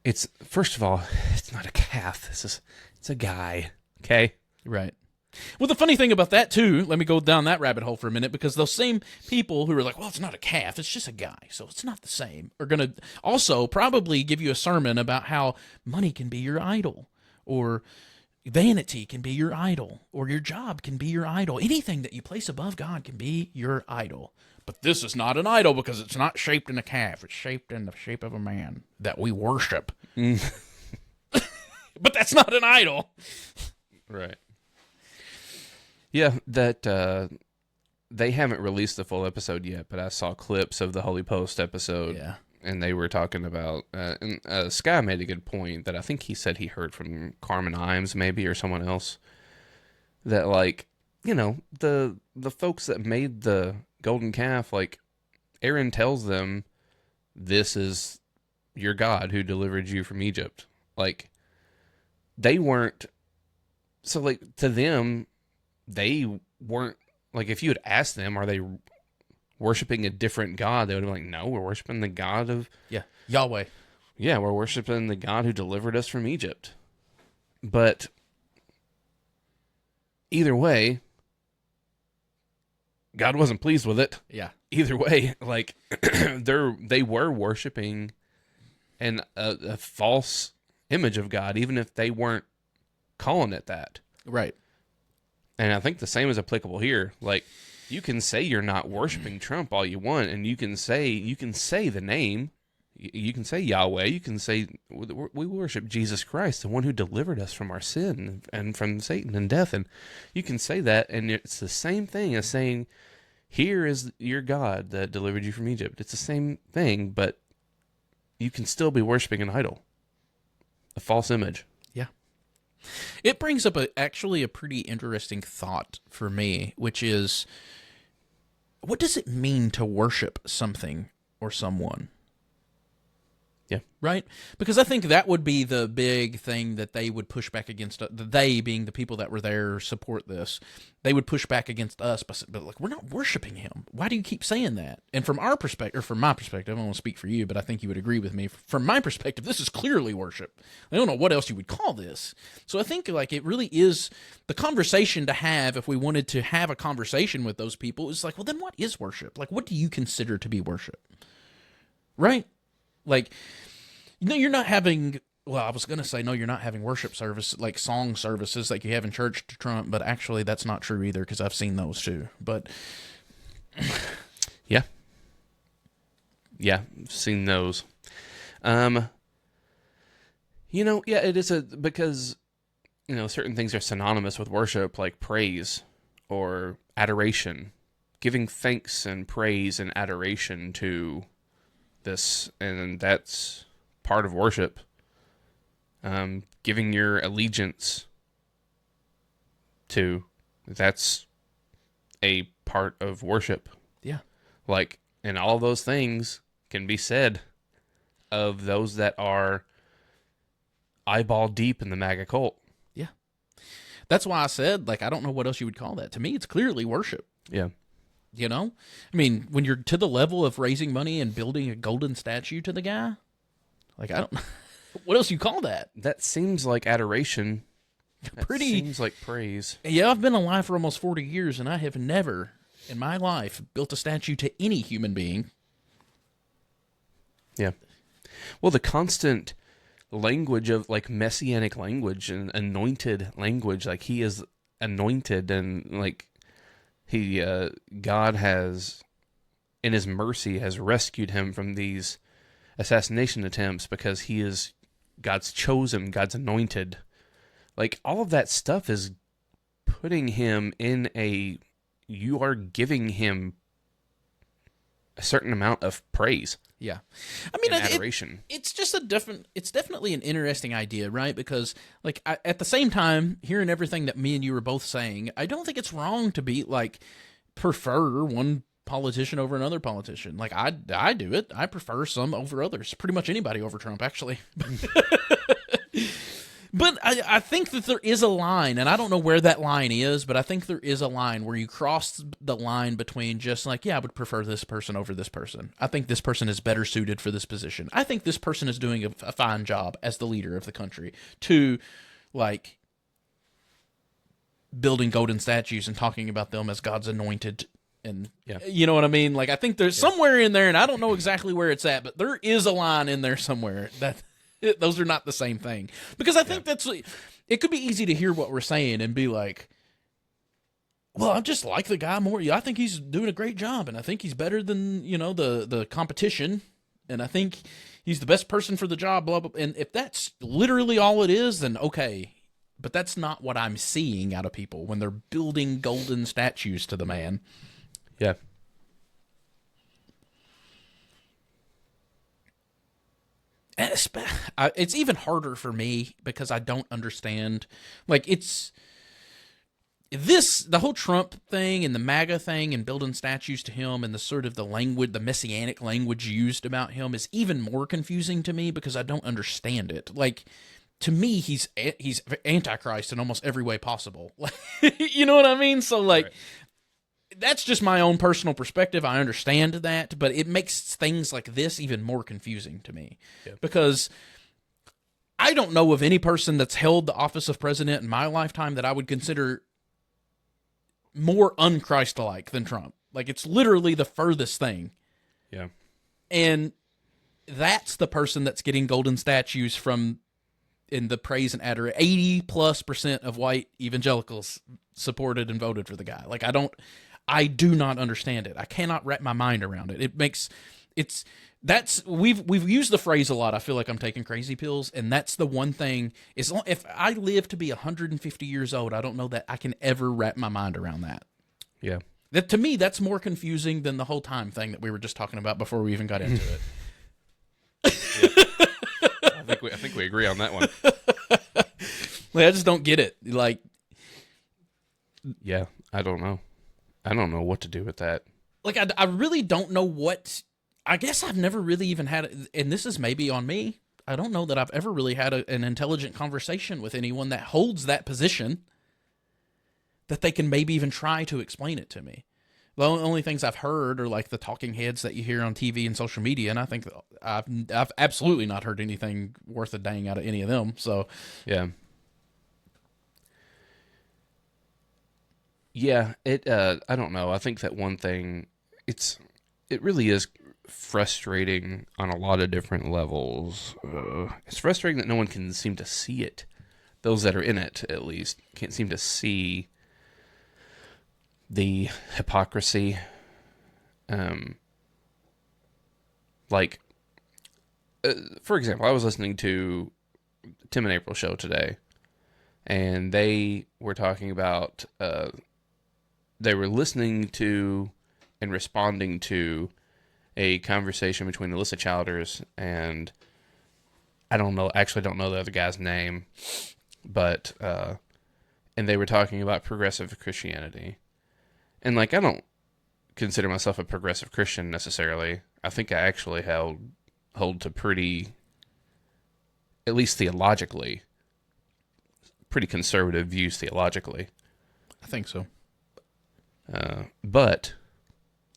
B: It's, first of all, it's not a calf. It's a guy. Okay?
A: Right. Well, the funny thing about that, too, let me go down that rabbit hole for a minute, because those same people who are like, well, it's not a calf, it's just a guy, so it's not the same, are going to also probably give you a sermon about how money can be your idol, or vanity can be your idol, or your job can be your idol. Anything that you place above God can be your idol. But this is not an idol because it's not shaped in a calf. It's shaped in the shape of a man that we worship. But that's not an idol.
B: Right. Yeah, that they haven't released the full episode yet, but I saw clips of the Holy Post episode.
A: Yeah.
B: And they were talking about, and Sky made a good point that I think he said he heard from Carmen Imes maybe or someone else, that like, you know, the folks that made the golden calf, like Aaron tells them, this is your God who delivered you from Egypt. Like they weren't, so like to them, they weren't, like if you had asked them, are they worshiping a different God, they would be like, no, we're worshiping the God of...
A: Yeah, Yahweh.
B: Yeah, we're worshiping the God who delivered us from Egypt. But either way, God wasn't pleased with it.
A: Yeah.
B: Either way, like, they were worshiping a false image of God, even if they weren't calling it that.
A: Right.
B: And I think the same is applicable here. Like, you can say you're not worshiping Trump all you want, and you can say the name, you can say Yahweh, you can say we worship Jesus Christ, the one who delivered us from our sin and from Satan and death, and you can say that, and it's the same thing as saying, here is your God that delivered you from Egypt. It's the same thing, but you can still be worshiping an idol, a false image.
A: Yeah. It brings up actually a pretty interesting thought for me, which is, what does it mean to worship something or someone?
B: Yeah.
A: Right? Because I think that would be the big thing that they would push back against, they being the people that were there support this, they would push back against us, but like, we're not worshiping him. Why do you keep saying that? And from our perspective, or from my perspective, I don't want to speak for you, but I think you would agree with me. From my perspective, this is clearly worship. I don't know what else you would call this. So I think like it really is the conversation to have, if we wanted to have a conversation with those people, is like, well, then what is worship? Like, what do you consider to be worship? Right? Like, no, you're not having, well, I was going to say, no, you're not having worship service, like song services like you have in church to Trump, but actually that's not true either, because I've seen those too. But
B: yeah. Yeah, I've seen those. You know, yeah, it is because, you know, certain things are synonymous with worship, like praise or adoration giving thanks and praise and adoration to this, and that's part of worship. Giving your allegiance to, that's a part of worship.
A: Yeah.
B: Like, and all those things can be said of those that are eyeball deep in the MAGA cult.
A: Yeah. That's why I said, like, I don't know what else you would call that. To me, it's clearly worship.
B: Yeah.
A: You know? I mean, when you're to the level of raising money and building a golden statue to the guy, like, I don't what else you call that?
B: That seems like adoration. That
A: Pretty
B: seems like praise.
A: Yeah, I've been alive for almost 40 years, and I have never in my life built a statue to any human being.
B: Yeah. Well, the constant language of, like, messianic language and anointed language, like, he is anointed, and, like, he, God has, in his mercy, has rescued him from these assassination attempts because he is God's chosen, God's anointed. Like, all of that stuff is putting him in a, you are giving him a certain amount of praise.
A: Yeah. I mean,
B: adoration.
A: It's just it's definitely an interesting idea, right? Because, like, at the same time, hearing everything that me and you were both saying, I don't think it's wrong to be, like, prefer one politician over another politician. Like, I do it. I prefer some over others. Pretty much anybody over Trump, actually. But I think that there is a line, and I don't know where that line is, but I think there is a line where you cross the line between just like, yeah, I would prefer this person over this person. I think this person is better suited for this position. I think this person is doing a fine job as the leader of the country, to, like, building golden statues and talking about them as God's anointed. And you know what I mean? Like, I think there's somewhere in there, and I don't know exactly where it's at, but there is a line in there somewhere that those are not the same thing. Because I think it could be easy to hear what we're saying and be like, well, I just like the guy more. Yeah, I think he's doing a great job, and I think he's better than, the competition, and I think he's the best person for the job, blah, blah. And if that's literally all it is, then okay. But that's not what I'm seeing out of people when they're building golden statues to the man.
B: Yeah.
A: And it's even harder for me because I don't understand. Like, the whole Trump thing and the MAGA thing and building statues to him and the sort of the language, the messianic language used about him is even more confusing to me because I don't understand it. Like, to me, he's Antichrist in almost every way possible. You know what I mean? So, like, right. That's just my own personal perspective. I understand that, but it makes things like this even more confusing to me. Yep. Because I don't know of any person that's held the office of president in my lifetime that I would consider more un-Christ-like than Trump. Like, it's literally the furthest thing.
B: Yeah.
A: And that's the person that's getting golden statues from in the praise and adoration. 80+% of white evangelicals supported and voted for the guy. Like, I do not understand it. I cannot wrap my mind around it. We've used the phrase a lot. I feel like I'm taking crazy pills, and that's the one thing. If I live to be 150 years old, I don't know that I can ever wrap my mind around that.
B: Yeah.
A: That, to me, that's more confusing than the whole time thing that we were just talking about before we even got into it.
B: I think we agree on that one.
A: Like, I just don't get it. Like,
B: yeah, I don't know. I don't know what to do with that.
A: Like, I really don't know what. I guess I've never really even had, and this is maybe on me, I don't know that I've ever really had an intelligent conversation with anyone that holds that position that they can maybe even try to explain it to me. The only things I've heard are, like, the talking heads that you hear on TV and social media, and I think I've absolutely not heard anything worth a dang out of any of them. So
B: yeah. Yeah, I don't know. I think that one thing, it really is frustrating on a lot of different levels. It's frustrating that no one can seem to see it. Those that are in it, at least, can't seem to see the hypocrisy. For example, I was listening to Tim and April show today, and they were talking about, they were listening to and responding to a conversation between Alyssa Childers and I don't know the other guy's name, but and they were talking about progressive Christianity. And like I don't consider myself a progressive Christian necessarily. I think I actually hold to pretty, at least theologically, pretty conservative views theologically.
A: I think so.
B: But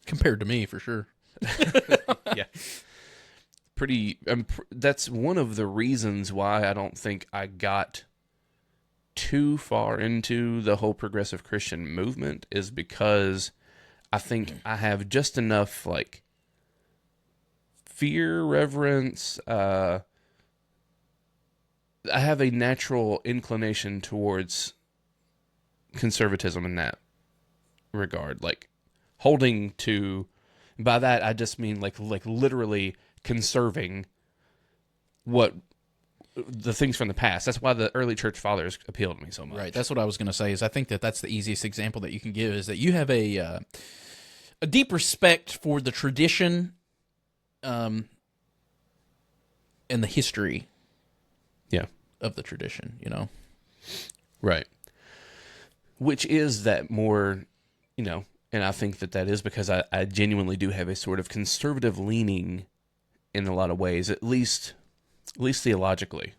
A: compared to me, for sure.
B: Yeah. That's one of the reasons why I don't think I got too far into the whole progressive Christian movement is because I think I have just enough like fear, reverence. I have a natural inclination towards conservatism in that regard, like holding to. By that, I just mean like literally conserving what the things from the past. That's why the early church fathers appeal to me so much.
A: Right. That's what I was going to say. Is I think that's the easiest example that you can give is that you have a deep respect for the tradition, and the history.
B: Yeah.
A: Of the tradition, you know.
B: Right. Which is that more, you know. And I think that is because I genuinely do have a sort of conservative leaning in a lot of ways, at least theologically.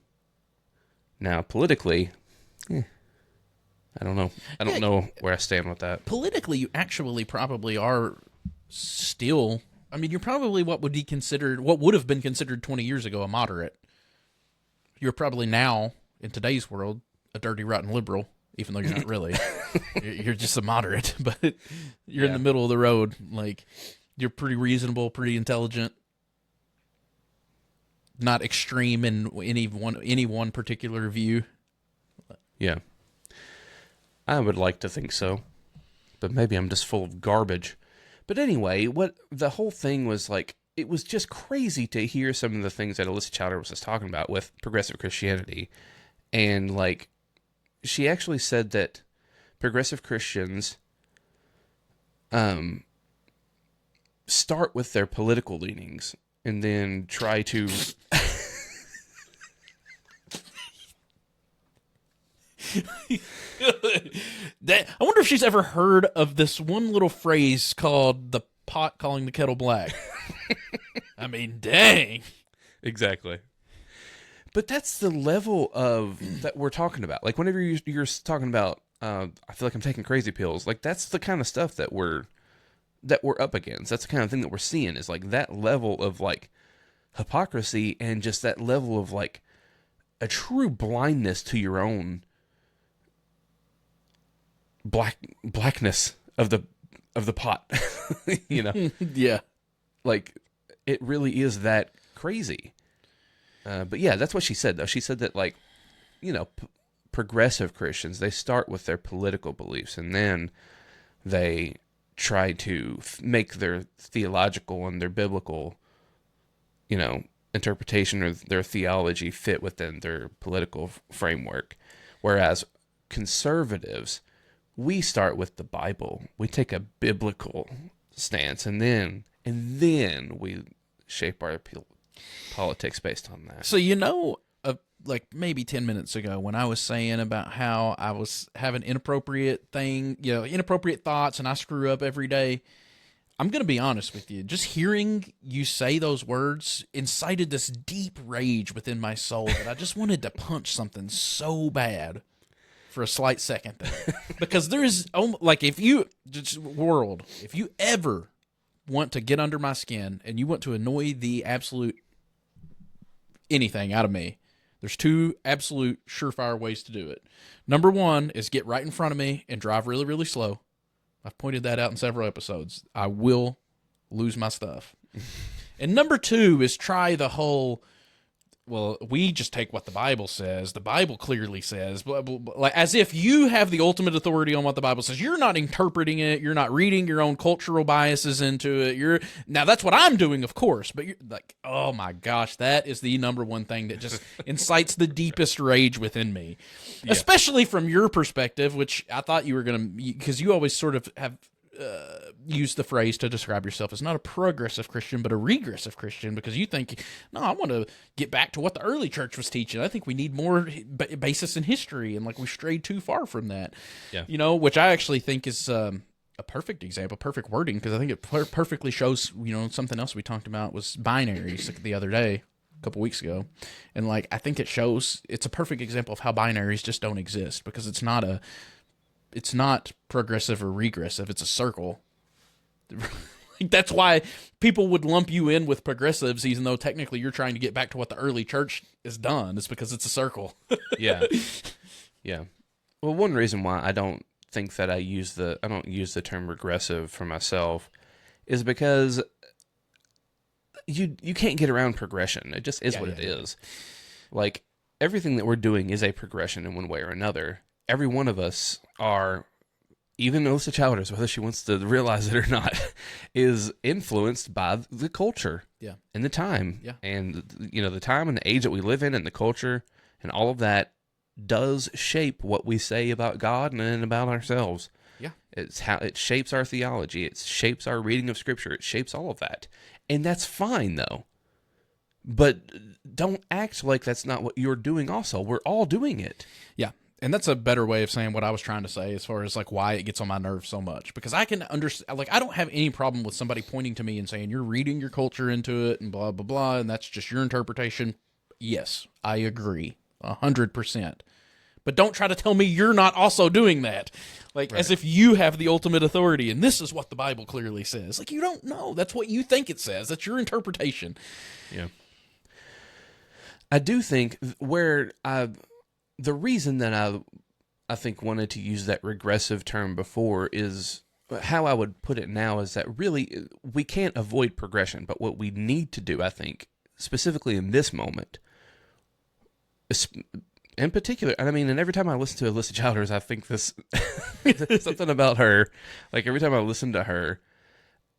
B: Now, politically, I don't know. I don't know where I stand with that.
A: Politically, you actually probably are still. I mean, you're probably what would have been considered 20 years ago a moderate. You're probably now, in today's world, a dirty, rotten liberal. Even though you're not really. You're just a moderate, but you're in the middle of the road. Like, you're pretty reasonable, pretty intelligent, not extreme in any one particular view.
B: Yeah. I would like to think so, but maybe I'm just full of garbage. But anyway, what the whole thing was like, it was just crazy to hear some of the things that Alyssa Chowder was just talking about with progressive Christianity. And like, she actually said that progressive Christians start with their political leanings and then try to
A: I wonder if she's ever heard of this one little phrase called the pot calling the kettle black. I mean, dang.
B: Exactly. But that's the level of that we're talking about. Like whenever you're talking about, I feel like I'm taking crazy pills. Like that's the kind of stuff that we're up against. That's the kind of thing that we're seeing is like that level of like hypocrisy and just that level of like a true blindness to your own blackness of the pot. You know?
A: Yeah.
B: Like it really is that crazy. But yeah, that's what she said, though. She said that, like, you know, progressive Christians, they start with their political beliefs, and then they try to make their theological and their biblical, you know, interpretation or their theology fit within their political framework. Whereas conservatives, we start with the Bible. We take a biblical stance, and then we shape our politics based on that.
A: So, you know, like maybe 10 minutes ago when I was saying about how I was having inappropriate thoughts and I screw up every day, I'm going to be honest with you. Just hearing you say those words incited this deep rage within my soul that I just wanted to punch something so bad for a slight second there. Because there is, like, if you ever want to get under my skin and you want to annoy the absolute anything out of me, there's two absolute surefire ways to do it. Number one is get right in front of me and drive really, really slow. I've pointed that out in several episodes. I will lose my stuff. And number two is try the whole, well, we just take what the Bible says. The Bible clearly says, blah, blah, blah, like, as if you have the ultimate authority on what the Bible says. You're not interpreting it. You're not reading your own cultural biases into it. Now that's what I'm doing, of course. But you're like, oh my gosh, that is the number one thing that just incites the deepest rage within me, especially from your perspective, which I thought you were going to, because you always sort of have use the phrase to describe yourself as not a progressive Christian, but a regressive Christian, because you think, no, I want to get back to what the early church was teaching. I think we need more basis in history, and like we strayed too far from that.
B: Yeah.
A: You know, which I actually think is a perfect example, perfect wording, because I think it perfectly shows, you know, something else we talked about was binaries the other day, a couple weeks ago. And like, I think it's a perfect example of how binaries just don't exist, because it's not progressive or regressive. It's a circle. That's why people would lump you in with progressives, even though technically you're trying to get back to what the early church has done. It's because it's a circle.
B: Yeah. Yeah. Well, one reason why I don't think that I don't use the term regressive for myself is because you can't get around progression. It just is what it is. Like, everything that we're doing is a progression in one way or another. Every one of us are, even Alyssa Childers, whether she wants to realize it or not, is influenced by the culture and the time. Yeah. And, you know, the time and the age that we live in and the culture and all of that does shape what we say about God and about ourselves. Yeah. It's how it shapes our theology. It shapes our reading of Scripture. It shapes all of that. And that's fine, though. But don't act like that's not what you're doing also. We're all doing it.
A: Yeah. And that's a better way of saying what I was trying to say as far as like why it gets on my nerves so much. Because I can understand, like, I don't have any problem with somebody pointing to me and saying, you're reading your culture into it and blah, blah, blah, and that's just your interpretation. Yes, I agree. 100%. But don't try to tell me you're not also doing that. Like, as if you have the ultimate authority, and this is what the Bible clearly says. Like, you don't know. That's what you think it says. That's your interpretation.
B: Yeah. I do think the reason that I think wanted to use that regressive term before is how I would put it now is that really we can't avoid progression, but what we need to do, I think, specifically in this moment, in particular, and I mean, and every time I listen to Alyssa Childers, I think this something about her. Like, every time I listen to her,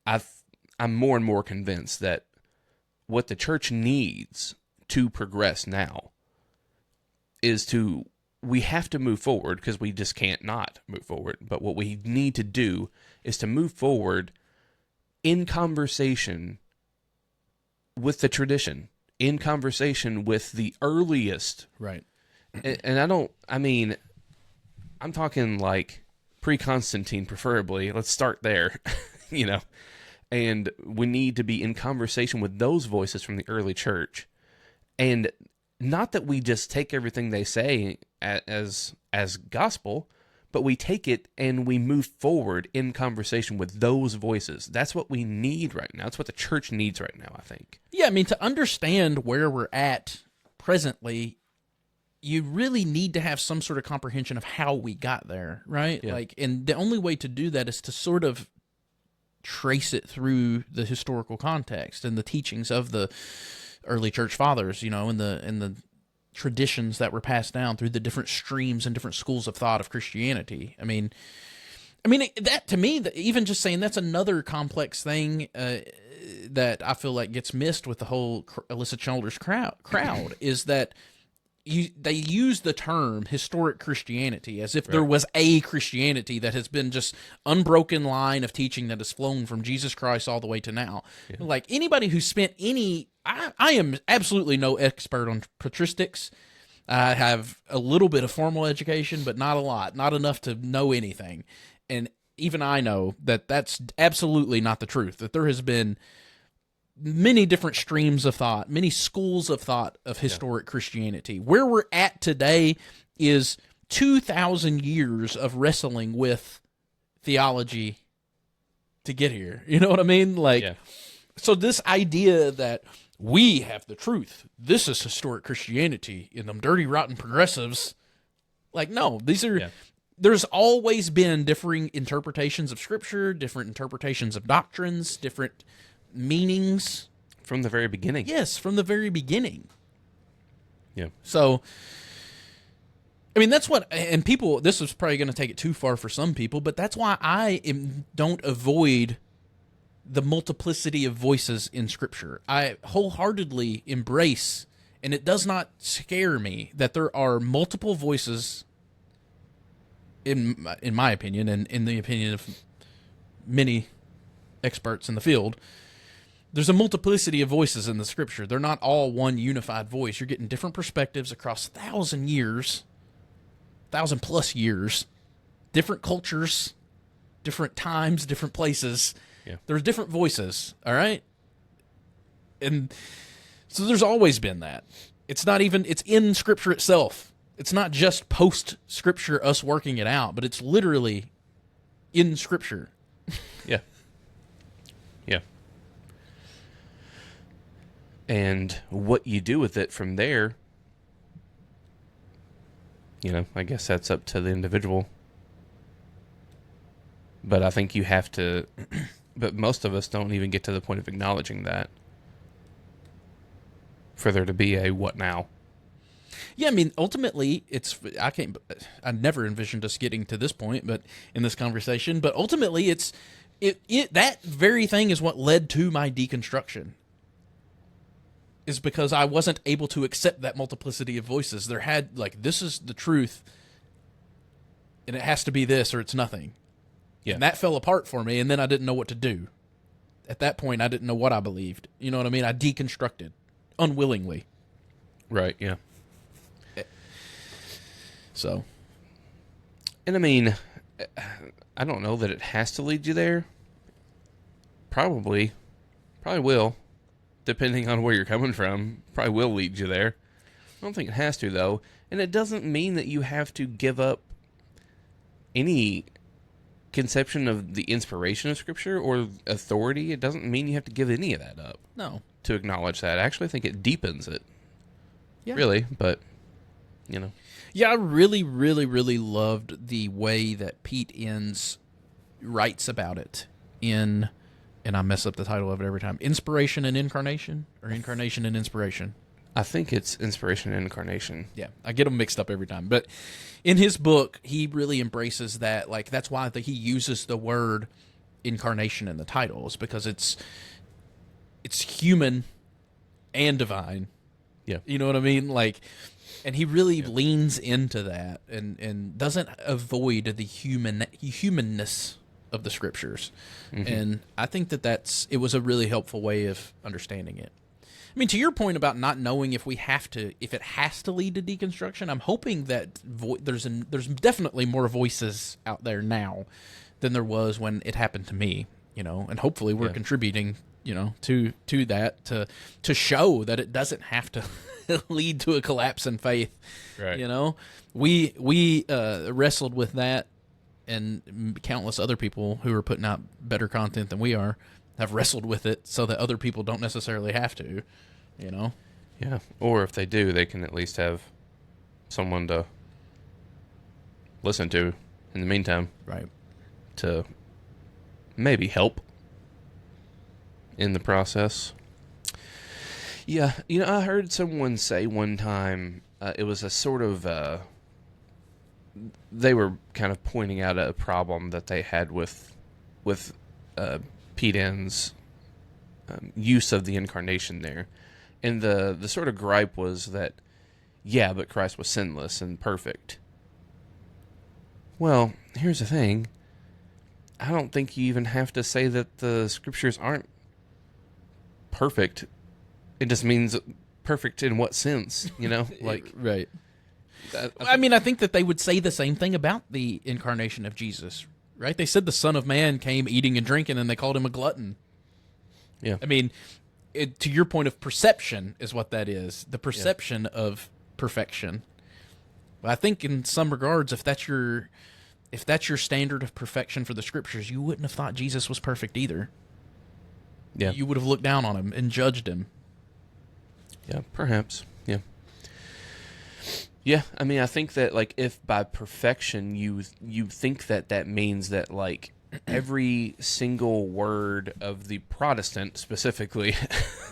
B: I'm more and more convinced that what the church needs to progress now is we have to move forward, because we just can't not move forward. But what we need to do is to move forward in conversation with the tradition, in conversation with the earliest.
A: Right.
B: And I'm talking like pre-Constantine, preferably. Let's start there, you know. And we need to be in conversation with those voices from the early church. And not that we just take everything they say as gospel, but we take it and we move forward in conversation with those voices. That's what we need right now. That's what the church needs right now, I think.
A: Yeah, I mean, to understand where we're at presently, you really need to have some sort of comprehension of how we got there, right? Yeah. Like, and the only way to do that is to sort of trace it through the historical context and the teachings of the early church fathers, you know, and the traditions that were passed down through the different streams and different schools of thought of Christianity. I mean, that to me, even just saying that's another complex thing that I feel like gets missed with the whole Alyssa Childers crowd is that they use the term historic Christianity as if there was a Christianity that has been just unbroken line of teaching that has flown from Jesus Christ all the way to now. Yeah. Like, anybody who spent I am absolutely no expert on patristics. I have a little bit of formal education, but not a lot, not enough to know anything. And even I know that that's absolutely not the truth, that there has been many different streams of thought, many schools of thought of historic Christianity. Where we're at today is 2,000 years of wrestling with theology to get here. You know what I mean? Like, so this idea that we have the truth, this is historic Christianity, and them dirty, rotten progressives, like, no, these are... There's always been differing interpretations of Scripture, different interpretations of doctrines, different meanings.
B: From the very beginning.
A: Yes, from the very beginning.
B: Yeah.
A: So, I mean, that's what, and people, this is probably going to take it too far for some people, but that's why I don't avoid the multiplicity of voices in Scripture. I wholeheartedly embrace, and it does not scare me, that there are multiple voices, in my opinion, and in the opinion of many experts in the field, there's a multiplicity of voices in the scripture. They're not all one unified voice. You're getting different perspectives across 1,000 years, 1,000+ years, different cultures, different times, different places.
B: Yeah.
A: There's different voices, all right? And so there's always been that. It's in scripture itself. It's not just post-scripture us working it out, but it's literally in scripture.
B: Yeah. Yeah. And what you do with it from there, I guess that's up to the individual. But I think you have to, but most of us don't even get to the point of acknowledging that for there to be a what now.
A: Yeah, I mean, ultimately, I never envisioned us getting to this point, but in this conversation, but ultimately that very thing is what led to my deconstruction. Is because I wasn't able to accept that multiplicity of voices. This is the truth, and it has to be this or it's nothing.
B: Yeah.
A: And that fell apart for me, and then I didn't know what to do. At that point, I didn't know what I believed. You know what I mean? I deconstructed, unwillingly.
B: Right, yeah.
A: So.
B: And I mean, I don't know that it has to lead you there. Probably will. Depending on where you're coming from, probably will lead you there. I don't think it has to, though. And it doesn't mean that you have to give up any conception of the inspiration of Scripture or authority. It doesn't mean you have to give any of that up.
A: No.
B: To acknowledge that. I actually think it deepens it.
A: Yeah.
B: Really, but,
A: Yeah, I really, really, really loved the way that Pete Enns writes about it in... And I mess up the title of it every time. Inspiration and Incarnation? Or Incarnation and Inspiration?
B: I think it's Inspiration and Incarnation.
A: Yeah, I get them mixed up every time. But in his book, he really embraces that. Like, that's why he uses the word incarnation in the titles, because it's human and divine.
B: Yeah.
A: You know what I mean? Like, and he really leans into that and doesn't avoid the humanness of the scriptures. Mm-hmm. And I think it was a really helpful way of understanding it. I mean, to your point about not knowing if it has to lead to deconstruction, I'm hoping that there's definitely more voices out there now than there was when it happened to me, and hopefully we're contributing, to that to show that it doesn't have to lead to a collapse in faith.
B: Right.
A: We wrestled with that. And countless other people who are putting out better content than we are have wrestled with it so that other people don't necessarily have to,
B: Yeah, or if they do, they can at least have someone to listen to in the meantime.
A: Right.
B: To maybe help in the process. Yeah, I heard someone say one time, it was a sort of... they were kind of pointing out a problem that they had with Pete Enns' use of the incarnation there. And the sort of gripe was that, yeah, but Christ was sinless and perfect. Well, here's the thing. I don't think you even have to say that the scriptures aren't perfect. It just means perfect in what sense, Like,
A: right. I think that they would say the same thing about the incarnation of Jesus, right? They said the Son of Man came eating and drinking, and they called him a glutton.
B: Yeah.
A: I mean, to your point of perception is what that is, the perception of perfection. I think in some regards, if that's your standard of perfection for the scriptures, you wouldn't have thought Jesus was perfect either.
B: Yeah.
A: You would have looked down on him and judged him.
B: Yeah, perhaps. Yeah. Yeah, I mean, I think that, like, if by perfection you think that means that, like, every single word of the Protestant, specifically,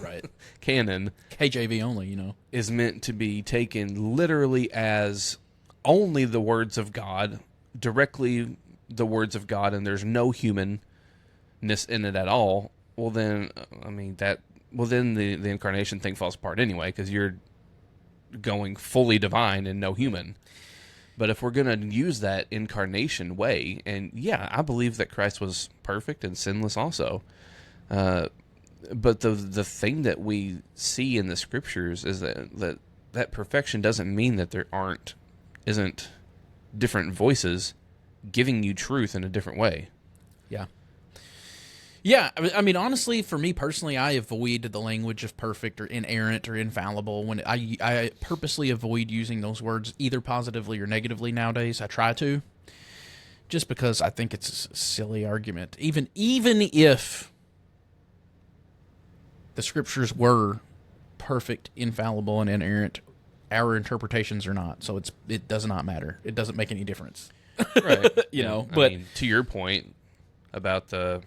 A: right,
B: canon,
A: KJV only,
B: is meant to be taken literally as only the words of God, directly the words of God, and there's no humanness in it at all, well, then, then the incarnation thing falls apart anyway, because you're going fully divine and no human. But if we're going to use that incarnation way, and yeah, I believe that Christ was perfect and sinless also. But the thing that we see in the scriptures is that perfection doesn't mean that there isn't different voices giving you truth in a different way.
A: Yeah. Yeah, I mean, honestly, for me personally, I avoid the language of perfect or inerrant or infallible. When I purposely avoid using those words either positively or negatively nowadays. I try to, just because I think it's a silly argument. Even if the scriptures were perfect, infallible, and inerrant, our interpretations are not. So it does not matter. It doesn't make any difference.
B: Right.
A: you
B: Yeah.
A: know, but
B: I mean, to your point about the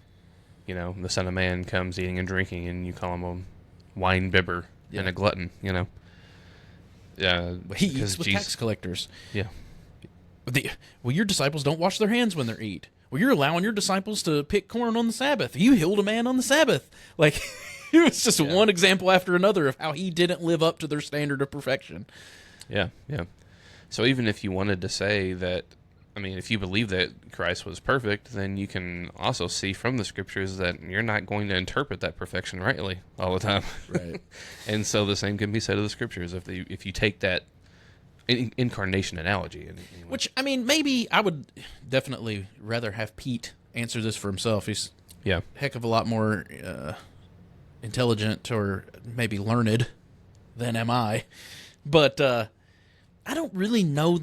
B: Son of Man comes eating and drinking, and you call him a wine bibber and a glutton, Yeah.
A: he eats with tax collectors.
B: Yeah.
A: Well, your disciples don't wash their hands when they're eat. Well, you're allowing your disciples to pick corn on the Sabbath. You healed a man on the Sabbath. Like, it was just one example after another of how he didn't live up to their standard of perfection.
B: Yeah, yeah. So even if you wanted to say that, I mean, if you believe that Christ was perfect, then you can also see from the scriptures that you're not going to interpret that perfection rightly all the time.
A: Right.
B: And so the same can be said of the scriptures if you take that incarnation analogy.
A: Which, I mean, maybe I would definitely rather have Pete answer this for himself. He's a heck of a lot more intelligent or maybe learned than am I. But I don't really know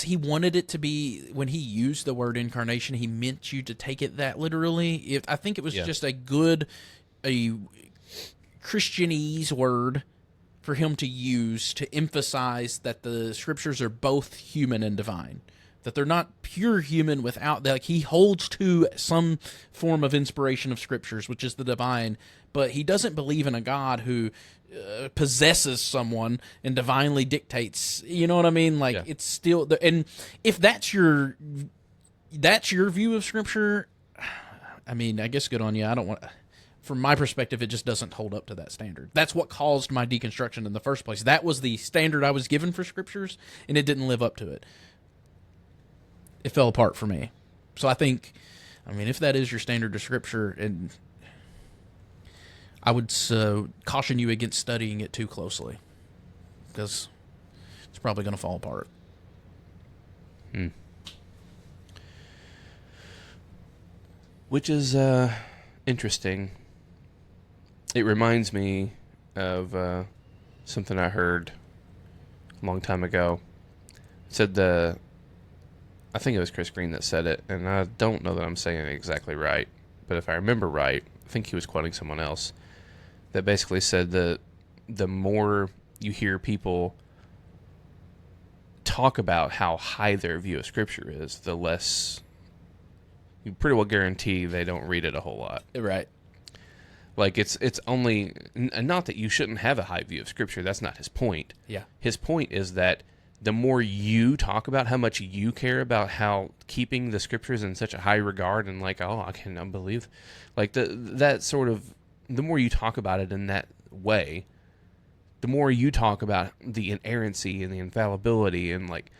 A: he wanted it to be, when he used the word incarnation, he meant you to take it that literally. I think it was just a Christianese word for him to use to emphasize that the scriptures are both human and divine. That they're not pure human without, like, he holds to some form of inspiration of scriptures, which is the divine, but he doesn't believe in a God who possesses someone and divinely dictates. You know what I mean? Like, it's still, and if that's your view of scripture, I mean, I guess good on you. I don't want, from my perspective, it just doesn't hold up to that standard. That's what caused my deconstruction in the first place. That was the standard I was given for scriptures, and it didn't live up to it. It fell apart for me. So I think, I mean, if that is your standard of scripture, and I would caution you against studying it too closely, because it's probably going to fall apart.
B: Which is interesting. It reminds me of something I heard a long time ago. It said I think it was Chris Green that said it, and I don't know that I'm saying it exactly right, but if I remember right, I think he was quoting someone else that basically said that the more you hear people talk about how high their view of Scripture is, the less you pretty well guarantee they don't read it a whole lot.
A: Right.
B: Like, it's only, and not that you shouldn't have a high view of Scripture. That's not his point.
A: Yeah.
B: His point is that the more you talk about how much you care about how keeping the Scriptures in such a high regard, and like, oh, I cannot believe, like that sort of, the more you talk about it in that way, the more you talk about the inerrancy and the infallibility, and like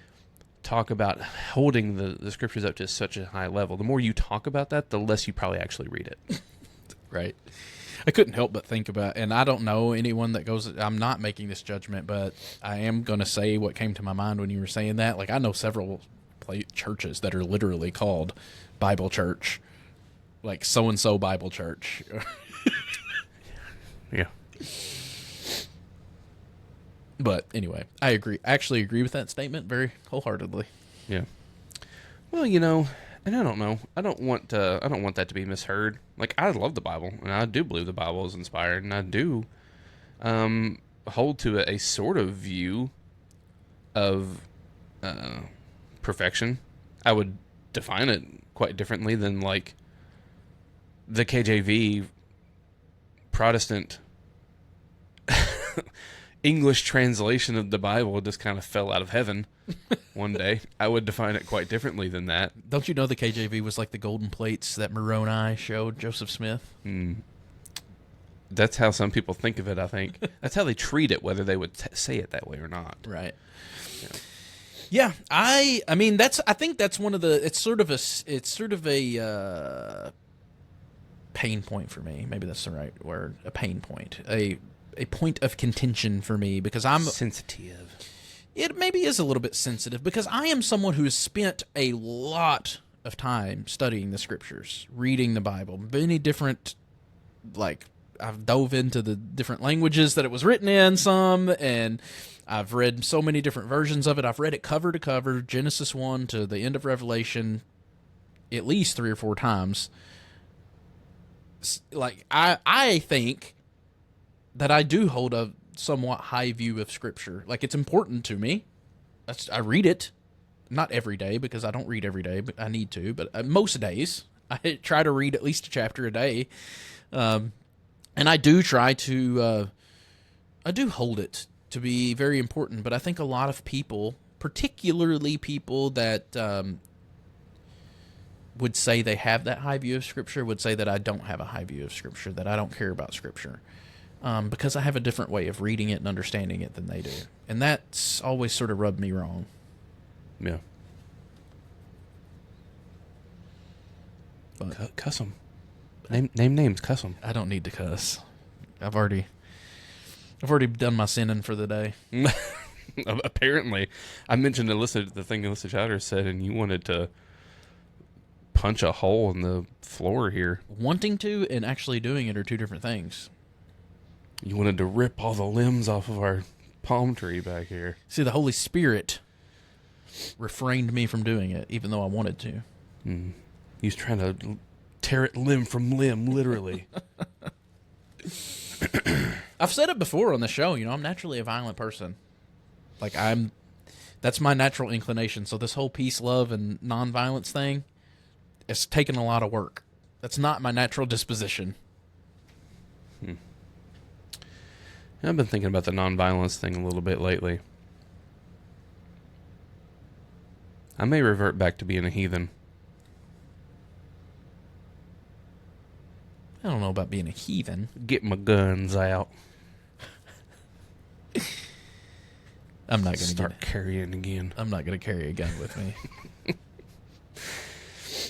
B: talk about holding the Scriptures up to such a high level, the more you talk about that, the less you probably actually read it.
A: Right. I couldn't help but think about, and I don't know anyone that goes, I'm not making this judgment, but I am going to say what came to my mind when you were saying that. Like, I know several churches that are literally called Bible Church, like so-and-so Bible Church.
B: Yeah.
A: But anyway, I agree. I actually agree with that statement very wholeheartedly.
B: Yeah. Well, you know, and I don't know. I don't want that to be misheard. Like, I love the Bible, and I do believe the Bible is inspired, and I do hold to a sort of view of perfection. I would define it quite differently than, like, the KJV Protestant English translation of the Bible just kind of fell out of heaven one day. I would define it quite differently than that.
A: Don't you know the KJV was like the golden plates that Moroni showed Joseph Smith?
B: That's how some people think of it, I think. That's how they treat it, whether they would say it that way or not.
A: Right. Yeah, I mean I think that's one of the it's sort of a pain point for me. Maybe that's the right word. A pain point. A point of contention for me because
B: sensitive.
A: it maybe is a little bit sensitive because I am someone who has spent a lot of time studying the scriptures, reading the Bible, many different, like, I've dove into the different languages that it was written in, and I've read so many different versions of it. I've read it cover to cover, Genesis 1 to the end of Revelation, at least 3 or 4 times. Like, I think that I do hold a somewhat high view of Scripture. Like, it's important to me. I read it, not every day because I don't read every day, but I need to. But most days, I try to read at least a chapter a day, and I do try to. I do hold it to be very important. But I think a lot of people, particularly people that would say they have that high view of Scripture, would say that I don't have a high view of Scripture, that I don't care about Scripture. Because I have a different way of reading it and understanding it than they do. And that's always sort of rubbed me wrong.
B: Yeah.
A: But
B: cuss them. Name names, cuss them.
A: I don't need to cuss. I've already done my sinning for the day.
B: Apparently. I mentioned the thing Alyssa Chowder said, and you wanted to punch a hole in the floor here.
A: Wanting to and actually doing it are two different things.
B: You wanted to rip all the limbs off of our palm tree back here.
A: See, the Holy Spirit refrained me from doing it, even though I wanted to.
B: He was trying to tear it limb from limb, literally.
A: I've said it before on the show, I'm naturally a violent person. Like, that's my natural inclination. So this whole peace, love, and nonviolence thing, it's taken a lot of work. That's not my natural disposition.
B: I've been thinking about the nonviolence thing a little bit lately. I may revert back to being a heathen.
A: I don't know about being a heathen.
B: Get my guns out.
A: I'm not going to
B: start carrying again.
A: I'm not going to carry a gun with me.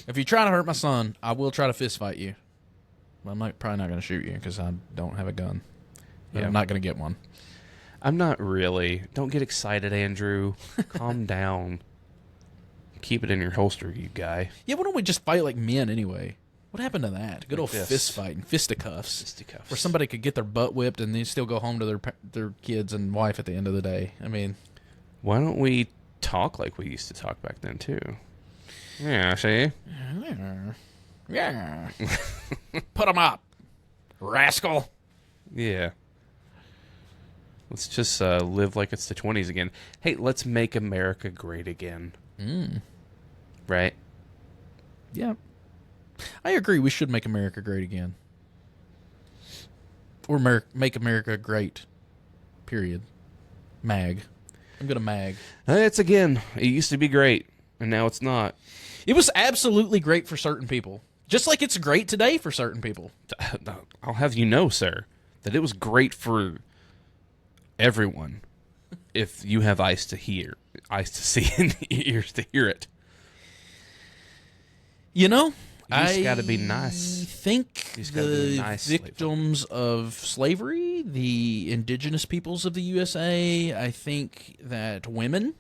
A: If you try to hurt my son, I will try to fist fight you. I'm probably not going to shoot you because I don't have a gun. Yeah. I'm not going to get one.
B: I'm not really. Don't get excited, Andrew. Calm down. Keep it in your holster, you guy.
A: Yeah, why don't we just fight like men anyway? What happened to that? Good old fist fight and fisticuffs.
B: Fisticuffs.
A: Where somebody could get their butt whipped and then still go home to their kids and wife at the end of the day. I mean,
B: why don't we talk like we used to talk back then, too? Yeah, see?
A: Yeah. Put them up, rascal.
B: Yeah. Let's just live like it's the 20s again. Hey, let's make America great again. Right?
A: Yeah. I agree. We should make America great again. Or make America great. Period. Mag. I'm going to mag.
B: It's again. It used to be great, and now it's not.
A: It was absolutely great for certain people. Just like it's great today for certain people.
B: I'll have you know, sir, that it was great for everyone if you have eyes to see, and ears to hear it.
A: You know,
B: I got to be nice.
A: I think the victims of slavery, the indigenous peoples of the USA, I think that women,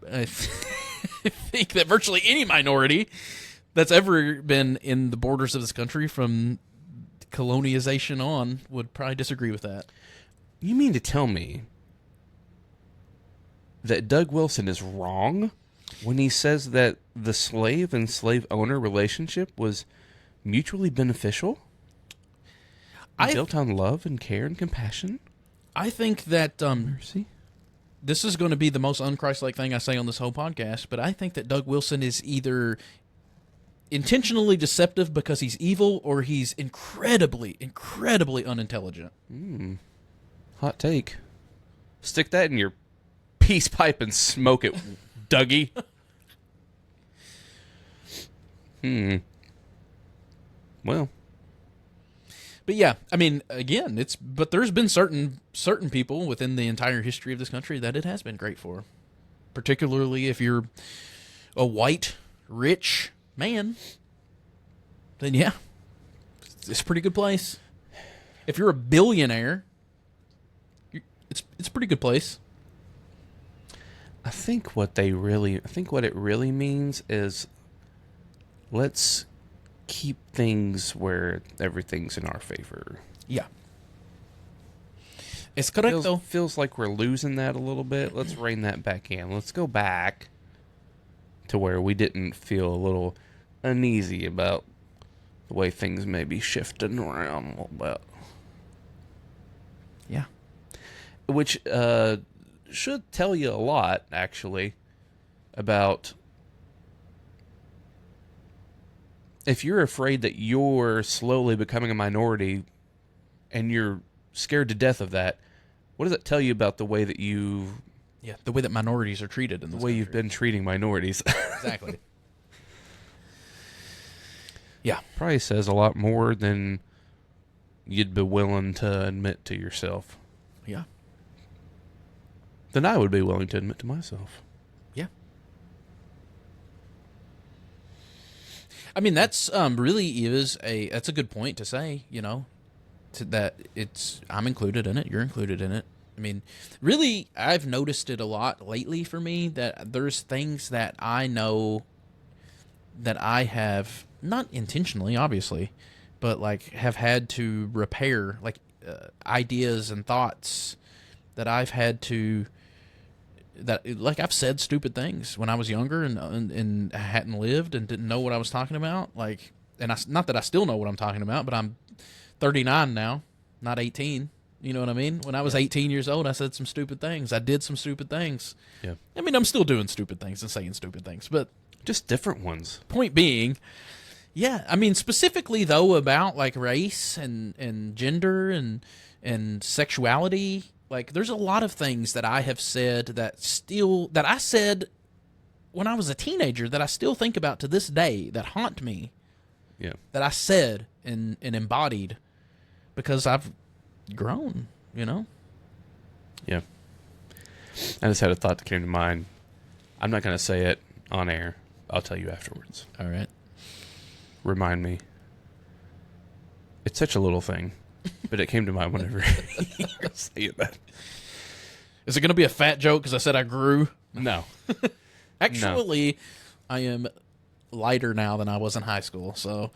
A: I think that virtually any minority that's ever been in the borders of this country from colonization on would probably disagree with that.
B: You mean to tell me that Doug Wilson is wrong when he says that the slave and slave owner relationship was mutually beneficial? Built on love and care and compassion?
A: I think that
B: mercy.
A: This is going to be the most un-Christ-like thing I say on this whole podcast, but I think that Doug Wilson is either intentionally deceptive because he's evil or he's incredibly, incredibly unintelligent.
B: Hot take. Stick that in your peace pipe and smoke it, Dougie. Well.
A: But yeah, I mean, again, but there's been certain people within the entire history of this country that it has been great for. particularly if you're a white, rich man, then yeah, it's a pretty good place. If you're a billionaire, it's a pretty good place.
B: I think what it really means is let's keep things where everything's in our favor.
A: Yeah. It's correct, though.
B: Feels like we're losing that a little bit. Let's rein that back in. Let's go back to where we didn't feel a little uneasy about the way things may be shifting around a little bit.
A: Yeah.
B: Which should tell you a lot, actually, about if you're afraid that you're slowly becoming a minority and you're scared to death of that, what does that tell you about the way that
A: the way that minorities are treated in this country.
B: you've been treating minorities?
A: Exactly. Yeah.
B: Probably says a lot more than you'd be willing to admit to yourself.
A: Yeah.
B: Than I would be willing to admit to myself.
A: Yeah. I mean, that's really that's a good point to say, that I'm included in it, you're included in it. I mean, really, I've noticed it a lot lately for me that there's things that I know that I have, not intentionally, obviously, but like have had to repair, like ideas and thoughts that I've had to, like I've said stupid things when I was younger and hadn't lived and didn't know what I was talking about. Like, not that I still know what I'm talking about, but I'm 39 now, not 18. You know what I mean? When I was 18 years old, I said some stupid things. I did some stupid things.
B: Yeah.
A: I mean, I'm still doing stupid things and saying stupid things, but
B: just different ones.
A: Point being, yeah, I mean, specifically though about like race and gender and sexuality, like there's a lot of things that I have said that I said when I was a teenager that I still think about to this day that haunt me.
B: Yeah.
A: That I said and embodied because I've grown,
B: Yeah. I just had a thought that came to mind. I'm not going to say it on air. I'll tell you afterwards.
A: All right.
B: Remind me. It's such a little thing, but it came to mind whenever you were saying that.
A: Is it going to be a fat joke because I said I grew?
B: No.
A: Actually, no. I am lighter now than I was in high school, so...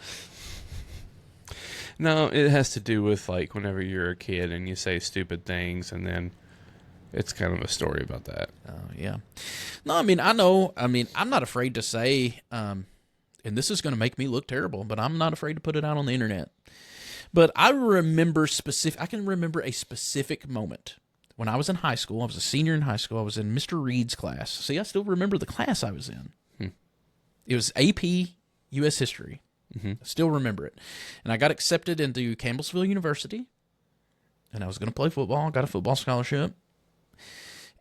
B: No, it has to do with, like, whenever you're a kid and you say stupid things, and then it's kind of a story about that.
A: Oh, yeah. No, I mean, I know. I mean, I'm not afraid to say, and this is going to make me look terrible, but I'm not afraid to put it out on the internet. But I can remember a specific moment. When I was in high school, I was a senior in high school, I was in Mr. Reed's class. See, I still remember the class I was in. It was AP U.S. History. I still remember it. And I got accepted into Campbellsville University. And I was going to play football. Got a football scholarship.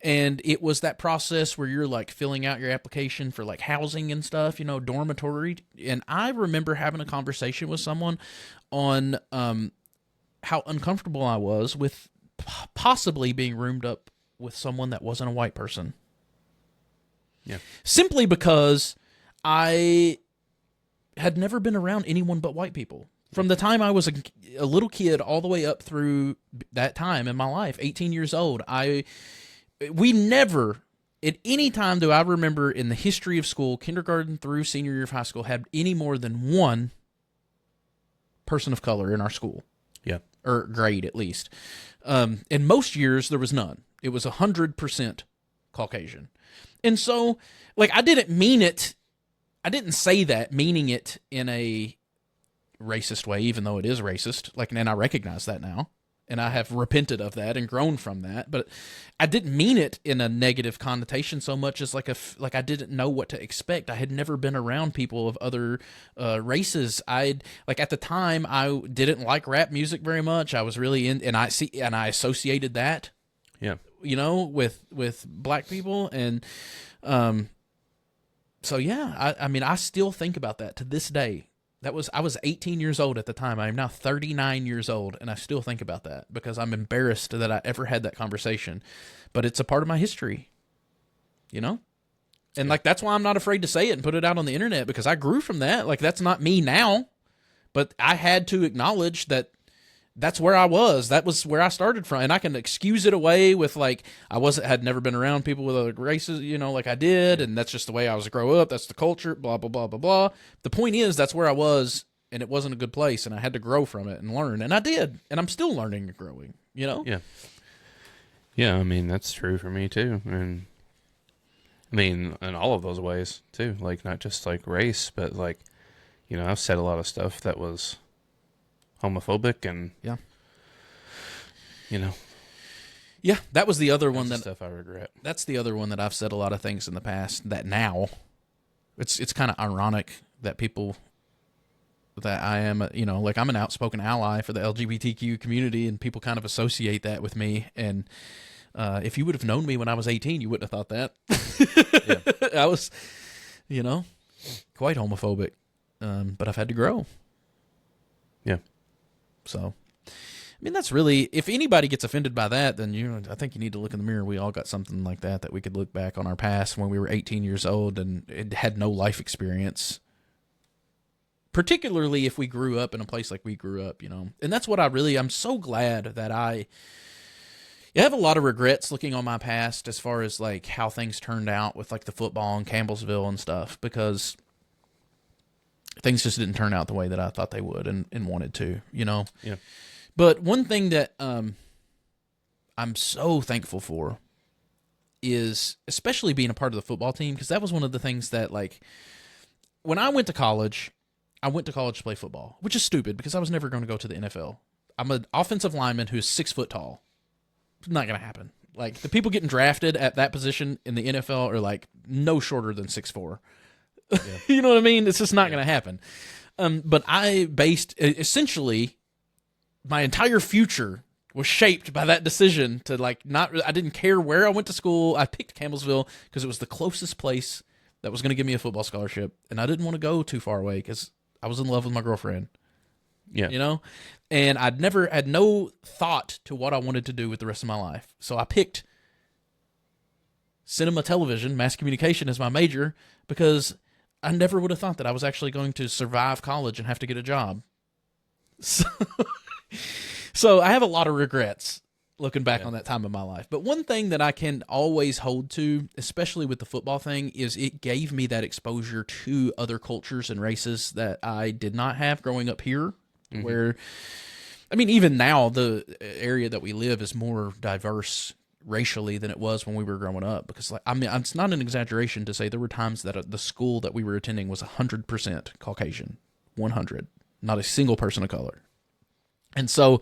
A: And it was that process where you're like filling out your application for like housing and stuff, dormitory. And I remember having a conversation with someone on how uncomfortable I was with possibly being roomed up with someone that wasn't a white person.
B: Yeah.
A: Simply because I had never been around anyone but white people. From the time I was a little kid all the way up through that time in my life, 18 years old, we never, at any time do I remember in the history of school, kindergarten through senior year of high school, had any more than one person of color in our school.
B: Yeah.
A: Or grade, at least. In most years, there was none. It was 100% Caucasian. And so, like, I didn't mean it. I didn't say that meaning it in a racist way, even though it is racist. Like, and I recognize that now. And I have repented of that and grown from that. But I didn't mean it in a negative connotation so much as like I didn't know what to expect. I had never been around people of other races. At the time, I didn't like rap music very much. I was really and I associated that, with black people. And so yeah, I mean, I still think about that to this day. I was 18 years old at the time. I am now 39 years old, and I still think about that because I'm embarrassed that I ever had that conversation. But it's a part of my history. you know? And like, that's why I'm not afraid to say it and put it out on the internet, because I grew from that. Like, that's not me now, but I had to acknowledge that that's where I was. That was where I started from. And I can excuse it away with like, had never been around people with other races, you know, like I did. And that's just the way I was grow up. That's the culture, blah, blah, blah, blah, blah. The point is, that's where I was, and it wasn't a good place. And I had to grow from it and learn. And I did. And I'm still learning and growing, you know?
B: Yeah. Yeah. I mean, that's true for me too. And I mean, in all of those ways too, like not just like race, but like, you know, I've said a lot of stuff that was homophobic and
A: yeah,
B: you know,
A: yeah, that was the other one that
B: stuff I regret.
A: That's the other one that I've said a lot of things in the past that now it's kind of ironic that people that I am, you know, like I'm an outspoken ally for the LGBTQ community, and people kind of associate that with me. And if you would have known me when I was 18, you wouldn't have thought that. Yeah. I was, you know, quite homophobic, but I've had to grow.
B: Yeah.
A: So, I mean, that's really, if anybody gets offended by that, then I think you need to look in the mirror. We all got something like that we could look back on our past when we were 18 years old and it had no life experience. Particularly if we grew up in a place like we grew up, you know. And that's what I'm so glad that I have a lot of regrets looking on my past as far as like how things turned out with like the football in Campbellsville and stuff, because things just didn't turn out the way that I thought they would and wanted to, you know?
B: Yeah.
A: But one thing that I'm so thankful for is especially being a part of the football team, because that was one of the things that, like, when I went to college to play football, which is stupid because I was never going to go to the NFL. I'm an offensive lineman who's 6 foot tall. It's not going to happen. Like, the people getting drafted at that position in the NFL are, like, no shorter than 6'4". Yeah. You know what I mean? It's just not going to happen. But I based essentially my entire future was shaped by that decision to like I didn't care where I went to school. I picked Campbellsville because it was the closest place that was going to give me a football scholarship. And I didn't want to go too far away because I was in love with my girlfriend.
B: Yeah.
A: You know? And I'd never had no thought to what I wanted to do with the rest of my life. So I picked cinema, television, mass communication as my major because I never would have thought that I was actually going to survive college and have to get a job. So I have a lot of regrets looking back on that time of my life. But one thing that I can always hold to, especially with the football thing, is it gave me that exposure to other cultures and races that I did not have growing up here. Mm-hmm. Where, I mean, even now, the area that we live is more diverse racially than it was when we were growing up, because like, I mean, it's not an exaggeration to say there were times that the school that we were attending was 100% Caucasian, 100, not a single person of color. And so,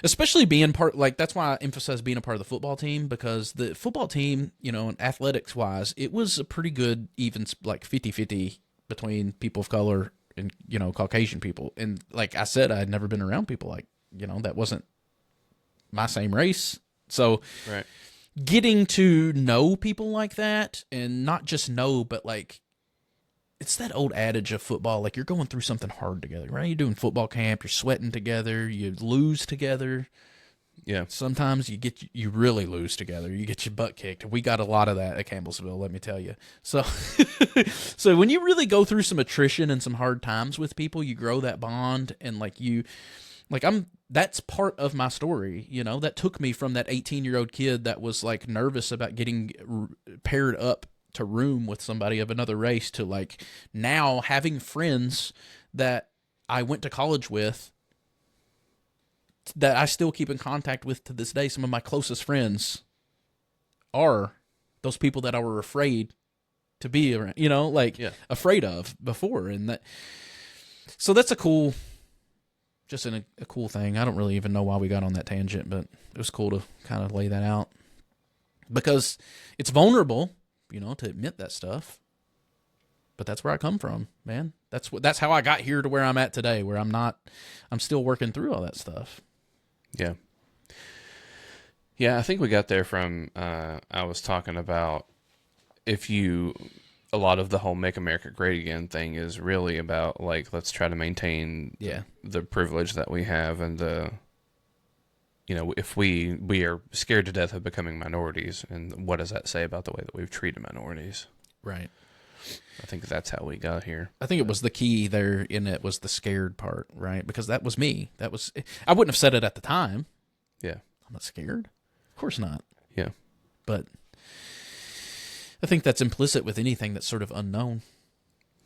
A: especially being part, like, that's why I emphasize being a part of the football team, because the football team, you know, athletics wise, it was a pretty good, even like 50-50 between people of color and, you know, Caucasian people. And like I said, I had never been around people like, you know, that wasn't my same race. So getting to know people like that, and not just know, but like, it's that old adage of football, like you're going through something hard together, right? You're doing football camp, you're sweating together, you lose together.
B: Yeah.
A: Sometimes you really lose together. You get your butt kicked. We got a lot of that at Campbellsville, let me tell you. So so when you really go through some attrition and some hard times with people, you grow that bond, and that's part of my story, you know, that took me from that 18-year-old kid that was like nervous about getting paired up to room with somebody of another race to like now having friends that I went to college with that I still keep in contact with to this day. Some of my closest friends are those people that I were afraid to be around, you know, like afraid of before. And that, so that's a cool thing. I don't really even know why we got on that tangent, but it was cool to kind of lay that out because it's vulnerable, you know, to admit that stuff. But that's where I come from, man. That's how I got here to where I'm at today, where I'm still working through all that stuff.
B: Yeah. Yeah, I think we got there from, I was talking about a lot of the whole Make America Great Again thing is really about, like, let's try to maintain the privilege that we have and if we are scared to death of becoming minorities, and what does that say about the way that we've treated minorities?
A: Right.
B: I think that's how we got here.
A: I think it was the key there in it was the scared part, right? Because that was me. I wouldn't have said it at the time.
B: Yeah.
A: I'm not scared. Of course not.
B: Yeah.
A: But I think that's implicit with anything that's sort of unknown.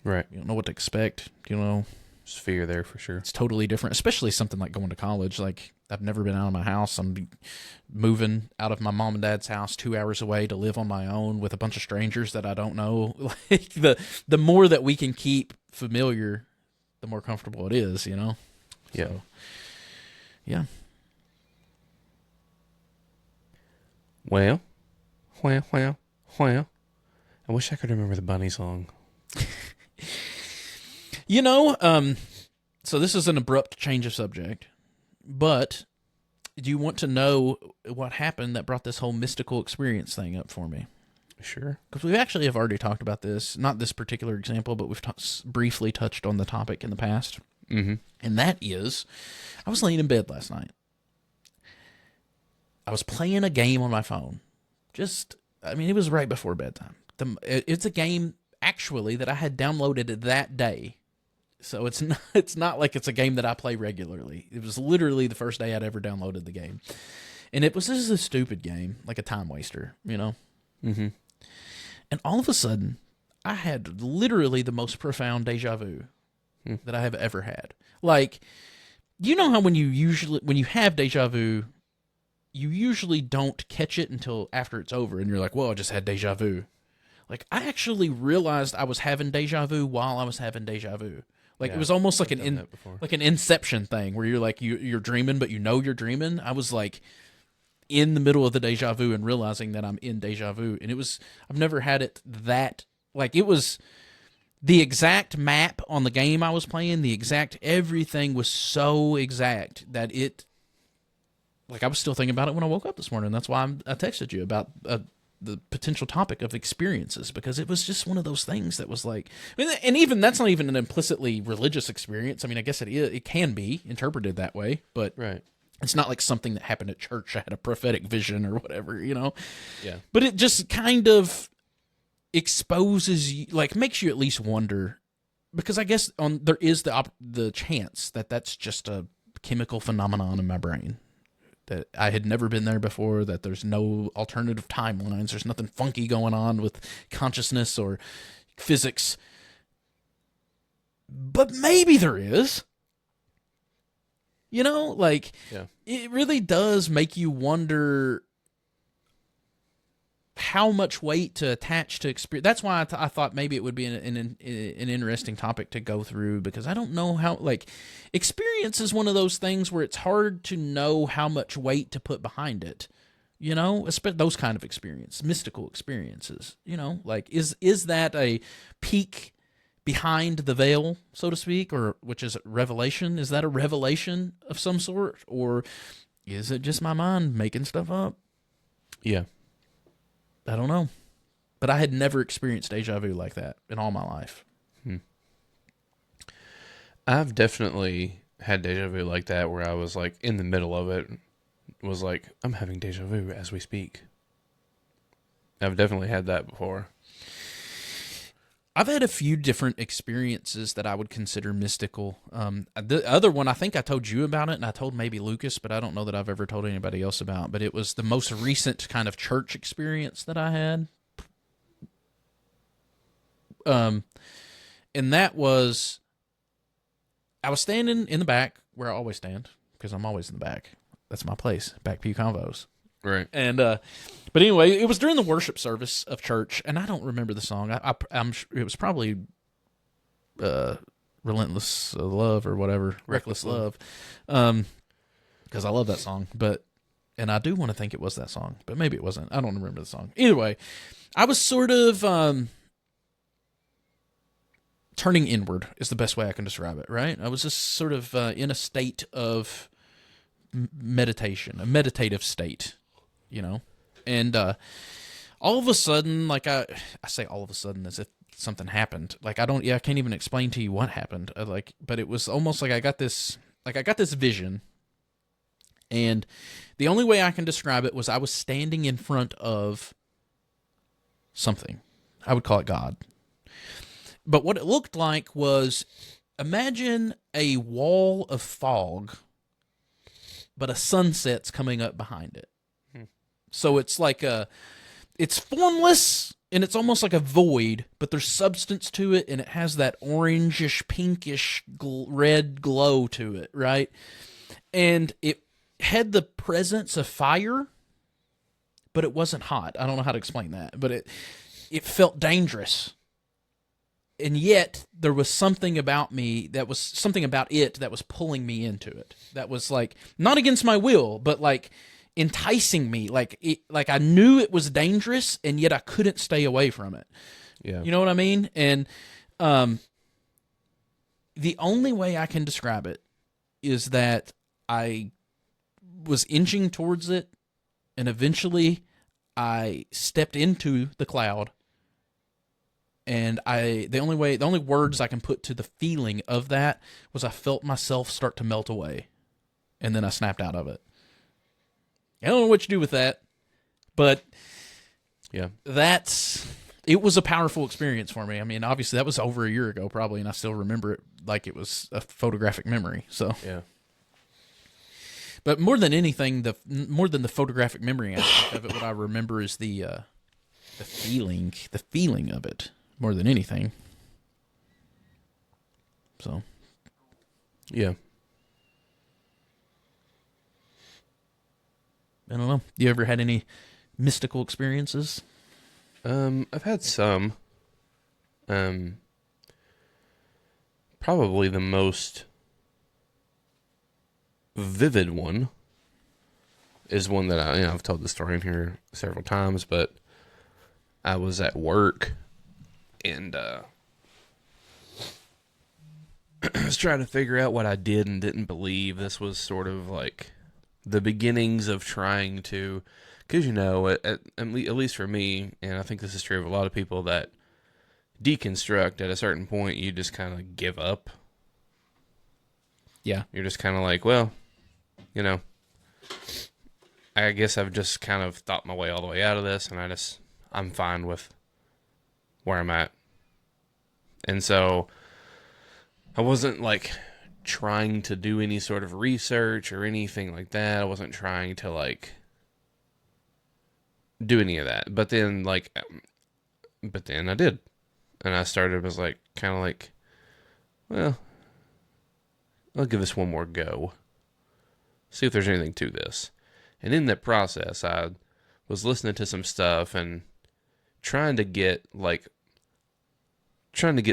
B: Right.
A: You don't know what to expect.
B: There's fear there for sure.
A: It's totally different, especially something like going to college. Like, I've never been out of my house. I'm moving out of my mom and dad's house 2 hours away to live on my own with a bunch of strangers that I don't know. Like, the more that we can keep familiar, the more comfortable it is,
B: Yeah.
A: So, yeah.
B: Well. I wish I could remember the bunny song.
A: So this is an abrupt change of subject, but do you want to know what happened that brought this whole mystical experience thing up for me?
B: Sure.
A: Because we actually have already talked about this, not this particular example, but we've briefly touched on the topic in the past.
B: Mm-hmm.
A: And that is, I was laying in bed last night. I was playing a game on my phone. It was right before bedtime. It's a game, actually, that I had downloaded that day. So it's not like it's a game that I play regularly. It was literally the first day I'd ever downloaded the game. And this is a stupid game, like a time waster,
B: Mm-hmm.
A: And all of a sudden, I had literally the most profound deja vu that I have ever had. Like, you know how when you have deja vu, you usually don't catch it until after it's over, and you're like, "Whoa, I just had deja vu." Like, I actually realized I was having deja vu while I was having deja vu. Like, it was almost like like an Inception thing where you're like you're dreaming, but you're dreaming. I was like in the middle of the deja vu and realizing that I'm in deja vu, and I've never had it that, like, it was the exact map on the game I was playing. Everything was so exact that I was still thinking about it when I woke up this morning. That's why I texted you about the potential topic of experiences, because it was just one of those things that was like, and even that's not even an implicitly religious experience. I mean, I guess it is. It can be interpreted that way, but
B: right.
A: It's not like something that happened at church. I had a prophetic vision or whatever,
B: Yeah.
A: But it just kind of exposes you, like, makes you at least wonder, because I guess there is the chance that that's just a chemical phenomenon in my brain. That I had never been there before, that there's no alternative timelines, there's nothing funky going on with consciousness or physics. But maybe there is. It really does make you wonder how much weight to attach to experience. That's why I thought maybe it would be an interesting topic to go through, because I don't know how, like, experience is one of those things where it's hard to know how much weight to put behind it, especially those kind of experience, mystical experiences, like, is that a peek behind the veil, so to speak, or which is revelation? Is that a revelation of some sort, or is it just my mind making stuff up?
B: Yeah.
A: I don't know. But I had never experienced deja vu like that in all my life.
B: I've definitely had deja vu like that, where I was like in the middle of it, was like, I'm having deja vu as we speak. I've definitely had that before.
A: I've had a few different experiences that I would consider mystical. The other one, I think I told you about it, and I told maybe Lucas, but I don't know that I've ever told anybody else about. But it was the most recent kind of church experience that I had. And that was, I was standing in the back where I always stand, because I'm always in the back. That's my place, back pew convos.
B: Right.
A: And but anyway, it was during the worship service of church, and I don't remember the song. I'm it was probably Relentless Love or whatever, Reckless Love, because I love that song. And I do want to think it was that song, but maybe it wasn't. I don't remember the song. Either way, I was sort of turning inward is the best way I can describe it, right? I was just sort of in a state of meditation, a meditative state, and all of a sudden, like, I say all of a sudden as if something happened. Like, I can't even explain to you what happened. But it was almost like I got this vision, And the only way I can describe it was I was standing in front of something. I would call it God. But what it looked like was, imagine a wall of fog, but a sunset's coming up behind it. So it's like it's formless, and it's almost like a void, but there's substance to it, and it has that orangish, pinkish, red glow to it, right? And it had the presence of fire, but it wasn't hot. I don't know how to explain that, but it felt dangerous. And yet there was something about me that was something about it that was pulling me into it. That was like not against my will, but like enticing me. Like I knew it was dangerous, and yet I couldn't stay away from it.
B: Yeah.
A: You know what I mean? And the only way I can describe it is that I was inching towards it, and eventually I stepped into the cloud. And the only words I can put to the feeling of that was I felt myself start to melt away, and then I snapped out of it. I don't know what you do with that, but
B: yeah,
A: it was a powerful experience for me. I mean, obviously that was over a year ago probably, and I still remember it like it was a photographic memory. So
B: yeah.
A: But more than anything, more than the photographic memory aspect of it, what I remember is the feeling of it more than anything. So,
B: yeah.
A: I don't know. You ever had any mystical experiences?
B: I've had some. Probably the most vivid one is one that I've told the story in here several times, but I was at work and I was trying to figure out what I did and didn't believe. This was sort of like the beginnings of trying to, because at least for me, and I think this is true of a lot of people, that deconstruct at a certain point, you just kind of give up.
A: Yeah.
B: You're just kind of like, well, I guess I've just kind of thought my way all the way out of this, and I'm fine with where I'm at. And so I wasn't like trying to do any sort of research or anything like that. I wasn't trying to like do any of that. But then I did. And I was like, kind of like, well, I'll give this one more go. See if there's anything to this. And in that process, I was listening to some stuff and trying to get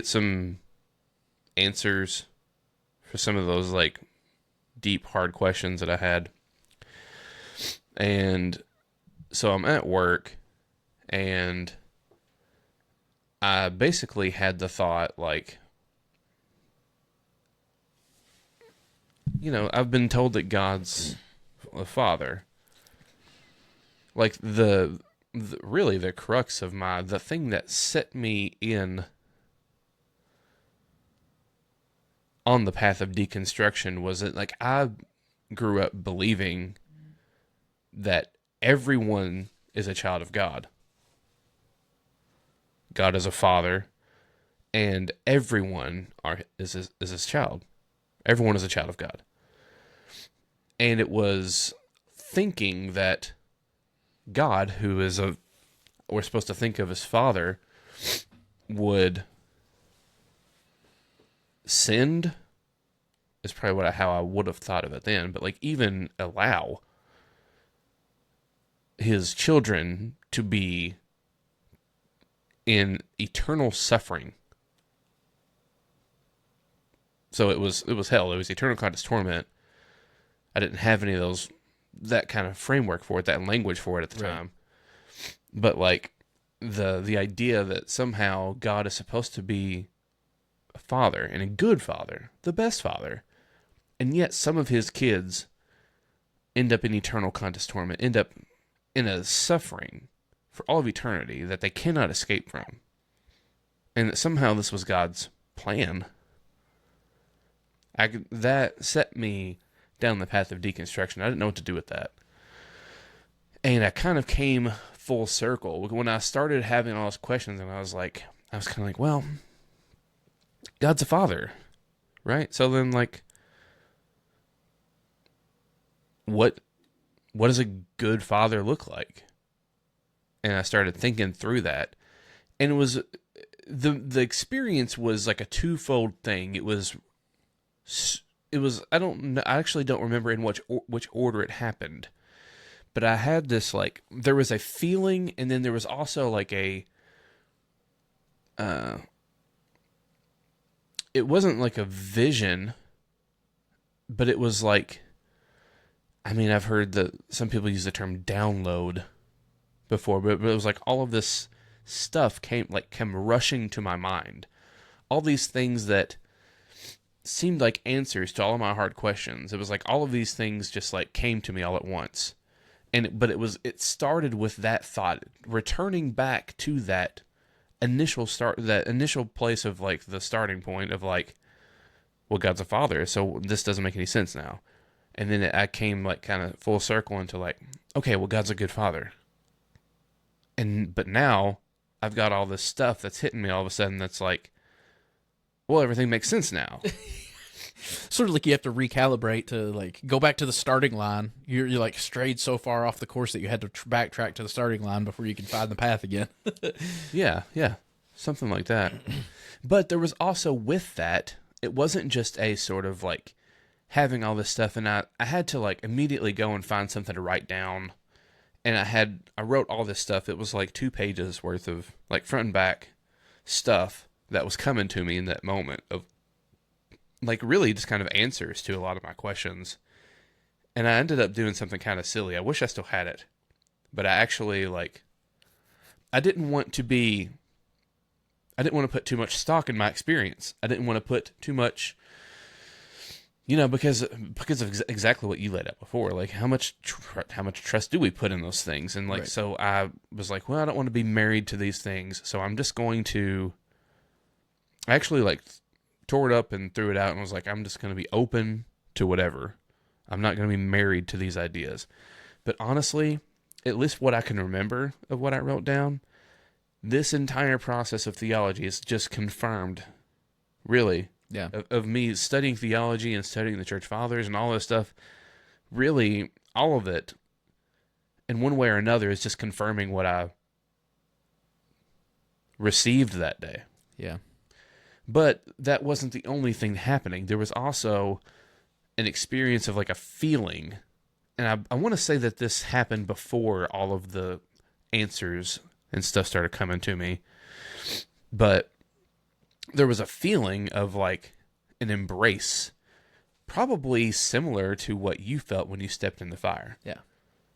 B: some answers for some of those like deep, hard questions that I had. And so I'm at work, and I basically had the thought, like, I've been told that God's a father. Like really the crux of the thing that set me in on the path of deconstruction was that, like, I grew up believing that everyone is a child of God. God is a father, and everyone is his child. Everyone is a child of God. And it was thinking that God, who we're supposed to think of as father, would send, is probably how I would have thought of it then, but like even allow his children to be in eternal suffering. So it was hell. It was eternal conscious torment. I didn't have any of that kind of framework for it, that language for it at the time. But like the idea that somehow God is supposed to be a father, and a good father, the best father, and yet some of his kids end up in eternal conscious torment, end up in a suffering for all of eternity that they cannot escape from. And that somehow this was God's plan. That set me down the path of deconstruction. I didn't know what to do with that. And I kind of came full circle when I started having all those questions, and I was kind of like, well, God's a father, right? So then, like, what does a good father look like? And I started thinking through that, and it was the experience was like a twofold thing. It was I actually don't remember in which order it happened, but I had this, like, there was a feeling, and then there was also like a it wasn't like a vision, but it was like, I mean, I've heard that some people use the term download before, but it was like all of this stuff came rushing to my mind. All these things that seemed like answers to all of my hard questions. It was like all of these things just like came to me all at once. But it started with that thought, returning back to that initial place of like the starting point of like, well, God's a father, so this doesn't make any sense now. And then I came like kind of full circle into like, okay, well, God's a good father. But now I've got all this stuff that's hitting me all of a sudden that's like, well, everything makes sense now.
A: Sort of like you have to recalibrate to like go back to the starting line. You're like strayed so far off the course that you had to backtrack to the starting line before you can find the path again.
B: Yeah, something like that. But there was also with that, it wasn't just a sort of like having all this stuff, and I had to like immediately go and find something to write down. And I wrote all this stuff. It was like 2 pages worth of like front and back stuff that was coming to me in that moment of like really just kind of answers to a lot of my questions. And I ended up doing something kind of silly. I wish I still had it, but I actually I didn't want to put too much stock in my experience. I didn't want to put too much, because of exactly what you laid out before, like how much trust do we put in those things? And like, right. So I was like, well, I don't want to be married to these things. So I'm just going to, I actually like tore it up and threw it out and was like, I'm just going to be open to whatever. I'm not going to be married to these ideas. But honestly, at least what I can remember of what I wrote down, this entire process of theology is just confirmed, really.
A: Yeah.
B: Of me studying theology and studying the church fathers and all this stuff, really, all of it, in one way or another, is just confirming what I received that day.
A: Yeah.
B: But that wasn't the only thing happening. There was also an experience of like a feeling, and I want to say that this happened before all of the answers and stuff started coming to me, but there was a feeling of like an embrace, probably similar to what you felt when you stepped in the fire.
A: Yeah.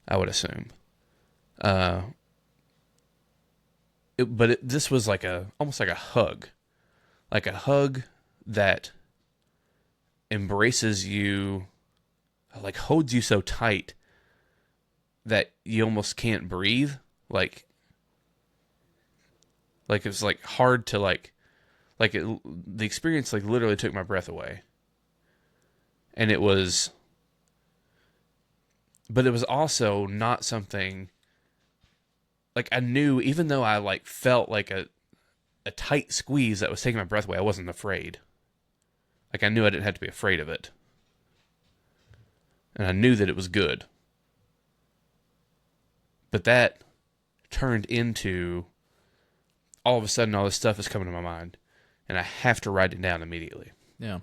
B: I would assume. This was like almost like a hug that embraces you, like holds you so tight that you almost can't breathe. Like it's like hard to the experience like literally took my breath away. And it was also not something like I knew, even though I like felt like a tight squeeze that was taking my breath away, I wasn't afraid. Like I knew I didn't have to be afraid of it. And I knew that it was good. But that turned into all of a sudden all this stuff is coming to my mind. And I have to write it down immediately.
A: Yeah.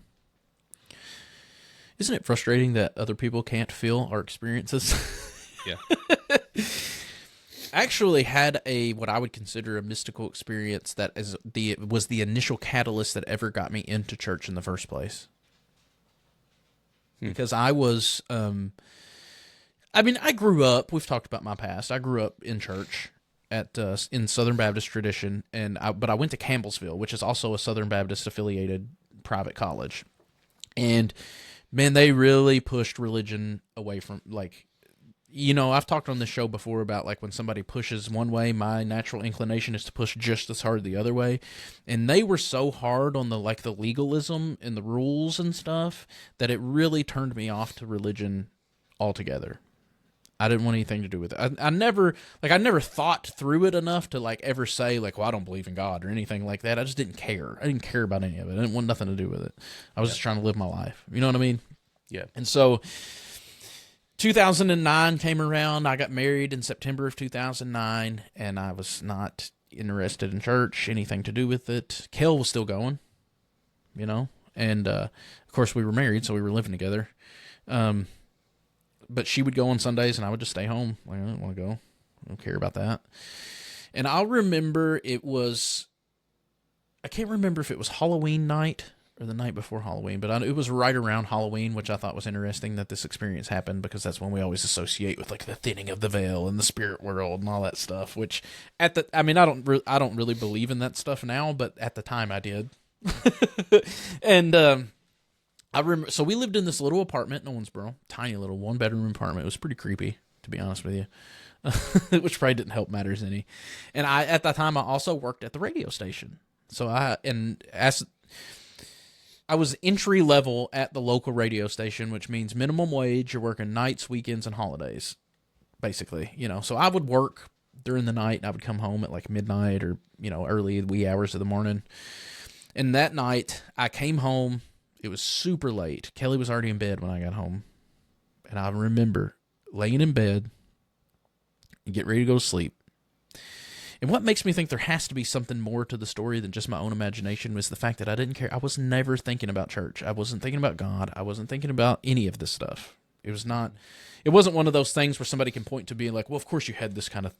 A: Isn't it frustrating that other people can't feel our experiences?
B: Yeah.
A: I actually had what I would consider a mystical experience that was the initial catalyst that ever got me into church in the first place. Because I was, I grew up, we've talked about my past, I grew up in church in Southern Baptist tradition, but I went to Campbellsville, which is also a Southern Baptist affiliated private college. And man, they really pushed religion away from, like, I've talked on this show before about like when somebody pushes one way, my natural inclination is to push just as hard the other way. And they were so hard on the legalism and the rules and stuff that it really turned me off to religion altogether. I didn't want anything to do with it. I never thought through it enough to like ever say like, well, I don't believe in God or anything like that. I just didn't care. I didn't care about any of it. I didn't want nothing to do with it. I was just trying to live my life. You know what I mean?
B: Yeah.
A: And so 2009 came around. I got married in September of 2009, and I was not interested in church, anything to do with it. Kel was still going, and of course we were married, so we were living together. But she would go on Sundays, and I would just stay home. Like, I don't want to go. I don't care about that. And I'll remember I can't remember if it was Halloween night or the night before Halloween, but it was right around Halloween, which I thought was interesting that this experience happened because that's when we always associate with like the thinning of the veil and the spirit world and all that stuff. Which I don't really believe in that stuff now, but at the time I did. And I remember, so we lived in this little apartment in Owensboro, tiny little 1-bedroom apartment. It was pretty creepy, to be honest with you, which probably didn't help matters any. And at that time, I also worked at the radio station. So I was entry level at the local radio station, which means minimum wage. You're working nights, weekends, and holidays, basically. So I would work during the night, and I would come home at like midnight or early wee hours of the morning. And that night, I came home. It was super late. Kelly was already in bed when I got home. And I remember laying in bed and get ready to go to sleep. And what makes me think there has to be something more to the story than just my own imagination was the fact that I didn't care. I was never thinking about church. I wasn't thinking about God. I wasn't thinking about any of this stuff. It wasn't one of those things where somebody can point to being like, well, of course you had this kind of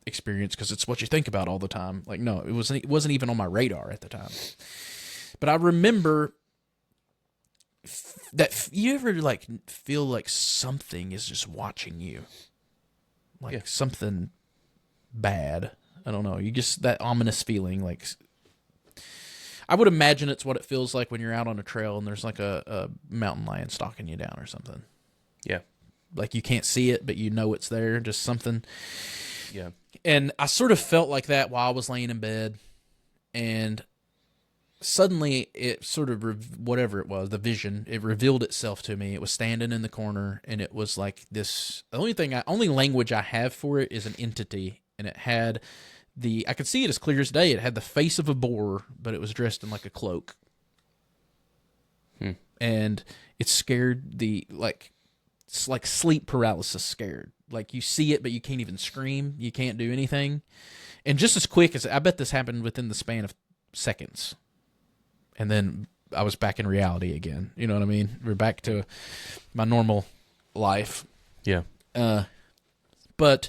A: experience because it's what you think about all the time. Like, no, it wasn't even on my radar at the time. But I remember that you ever like feel like something is just watching you, like something bad. I don't know. You just that ominous feeling. Like I would imagine it's what it feels like when you're out on a trail and there's like a mountain lion stalking you down or something.
B: Yeah,
A: like you can't see it, but you know it's there. Just something.
B: Yeah.
A: And I sort of felt like that while I was laying in bed, and suddenly it sort of, whatever it was, the vision, it revealed itself to me. It was standing in the corner, and it was like this, the only language I have for it is an entity, and it had I could see it as clear as day. It had the face of a boar, but it was dressed in like a cloak. And it scared it's like sleep paralysis scared. Like you see it, but you can't even scream. You can't do anything. And just as quick as, I bet this happened within the span of seconds. And then I was back in reality again. You know what I mean? We're back to my normal life.
B: Yeah.
A: But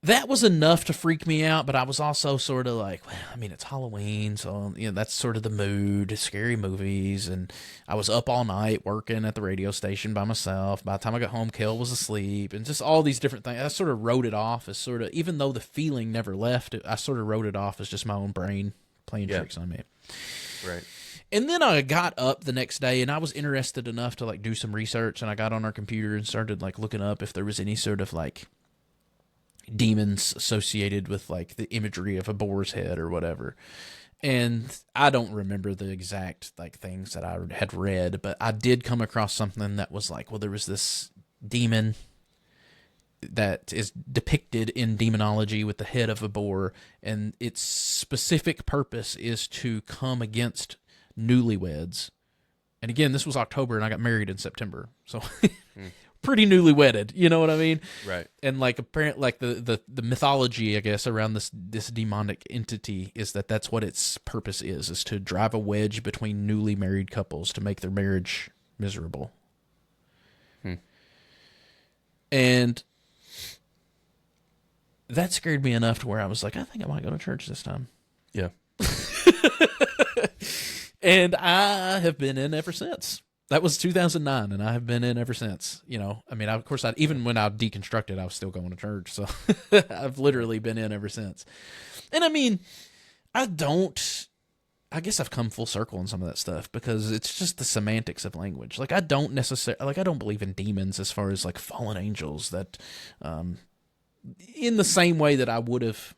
A: that was enough to freak me out. But I was also sort of like, well, I mean, it's Halloween, so that's sort of the mood, scary movies. And I was up all night working at the radio station by myself. By the time I got home, Kel was asleep, and just all these different things. I sort of wrote it off as sort of, even though the feeling never left, I sort of wrote it off as just my own brain playing tricks on me.
B: Right.
A: And then I got up the next day, and I was interested enough to like do some research, and I got on our computer and started like looking up if there was any sort of like demons associated with like the imagery of a boar's head or whatever. And I don't remember the exact like things that I had read, but I did come across something that was like, well, there was this demon that is depicted in demonology with the head of a boar, and its specific purpose is to come against newlyweds. And again, this was October, and I got married in September, so pretty newly wedded. You know what I mean?
B: Right.
A: And like apparently, like the mythology, I guess, around this demonic entity is that's what its purpose is to drive a wedge between newly married couples to make their marriage miserable. And that scared me enough to where I was like, I think I might go to church this time.
B: Yeah.
A: And I have been in ever since. That was 2009, and I have been in ever since. I mean, of course, even when I deconstructed, I was still going to church. So I've literally been in ever since. And I mean, I don't I guess I've come full circle on some of that stuff because it's just the semantics of language. Like I don't believe in demons as far as like fallen angels that, in the same way that I would have